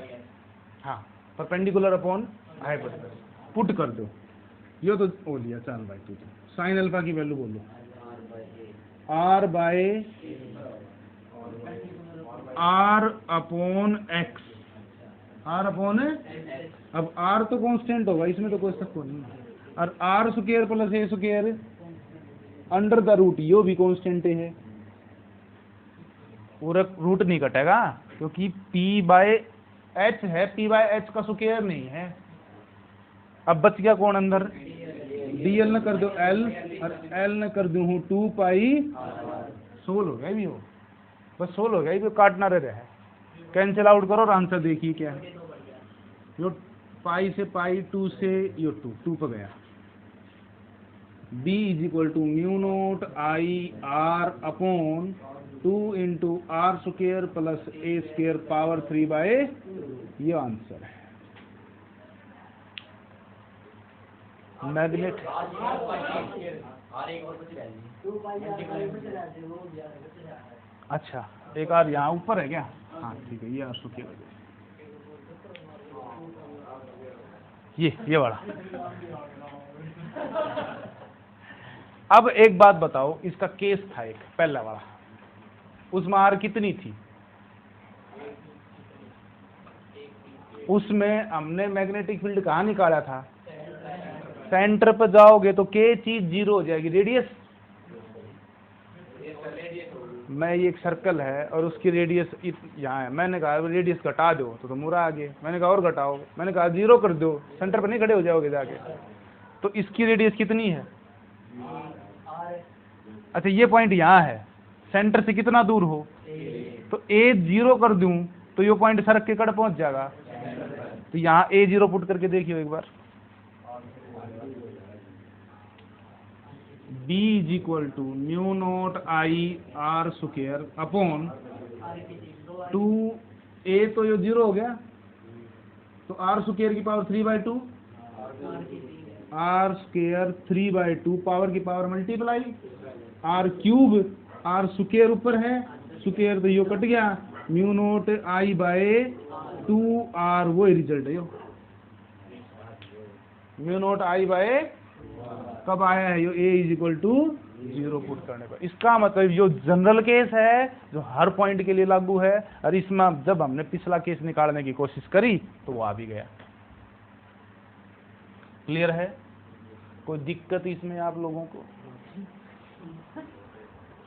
हाँ, परपेंडिकुलर अपॉन हाइपोटेनस, पुट कर दो, ये तो हो लिया। चल भाई, तू साइन अल्फा की वैल्यू बोलो, R by R upon X, R upon, अब आर तो कांस्टेंट होगा, इसमें तो कोई शक नहीं है, और R square plus A square under the root, यो भी कांस्टेंट है, पूरा रूट नहीं कटेगा क्योंकि पी बाय एच है, पी बाय एच का स्क्वायर नहीं है। अब बच गया कौन अंदर, डी एल न कर दो एल, और एल न कर दूँ हूँ 2 पाई, सोल हो गया भी वो, बस सोल हो गया, ये काटना रह है, कैंसिल आउट करो और आंसर देखिए क्या है, यो पाई से पाई, 2 से यो 2 पर गया। b is equal to mu naught I R upon 2 into R square plus A square power 3 by, ये आंसर है। मैग्नेट अच्छा, एक आर यहाँ ऊपर है क्या, हाँ ठीक है, ये आर स्क्वायर ये वाला। अब एक बात बताओ, इसका केस था एक पहला वाला, उसमें आर कितनी थी, उसमें हमने मैग्नेटिक फील्ड कहाँ निकाला था, सेंटर पर जाओगे तो के चीज 0 हो जाएगी, रेडियस में ये एक सर्कल है और उसकी रेडियस यहाँ है, मैंने कहा रेडियस घटा दो तो मुरा आ गए, मैंने कहा और घटाओ, मैंने कहा 0 कर दो, सेंटर पर नहीं खड़े हो जाओगे जाके, तो इसकी रेडियस कितनी है, अच्छा ये पॉइंट यहाँ है, सेंटर से कितना दूर हो, तो a 0 कर दूं तो ये पॉइंट सरक के कड़ पहुंच जाएगा, तो यहाँ a 0 पुट करके देखियो एक बार, b is equal to mu naught I R square upon 2, a तो ये 0 हो गया, तो आर स्क्वायर की पावर 3/2, आर स्क्वायर 3/2 पावर की power multiply R cube, R square ऊपर है, स्क्वायर तो यो कट गया, mu naught I by 2 R, वो रिजल्ट है यो, म्यू नोट आई बाय, कब आया है यो, a is equal to 0 put करने पर। इसका मतलब जो जनरल केस है जो हर पॉइंट के लिए लागू है, और इसमें जब हमने पिछला केस निकालने की कोशिश करी तो वो आ भी गया। क्लियर है, कोई दिक्कत इसमें आप लोगों को?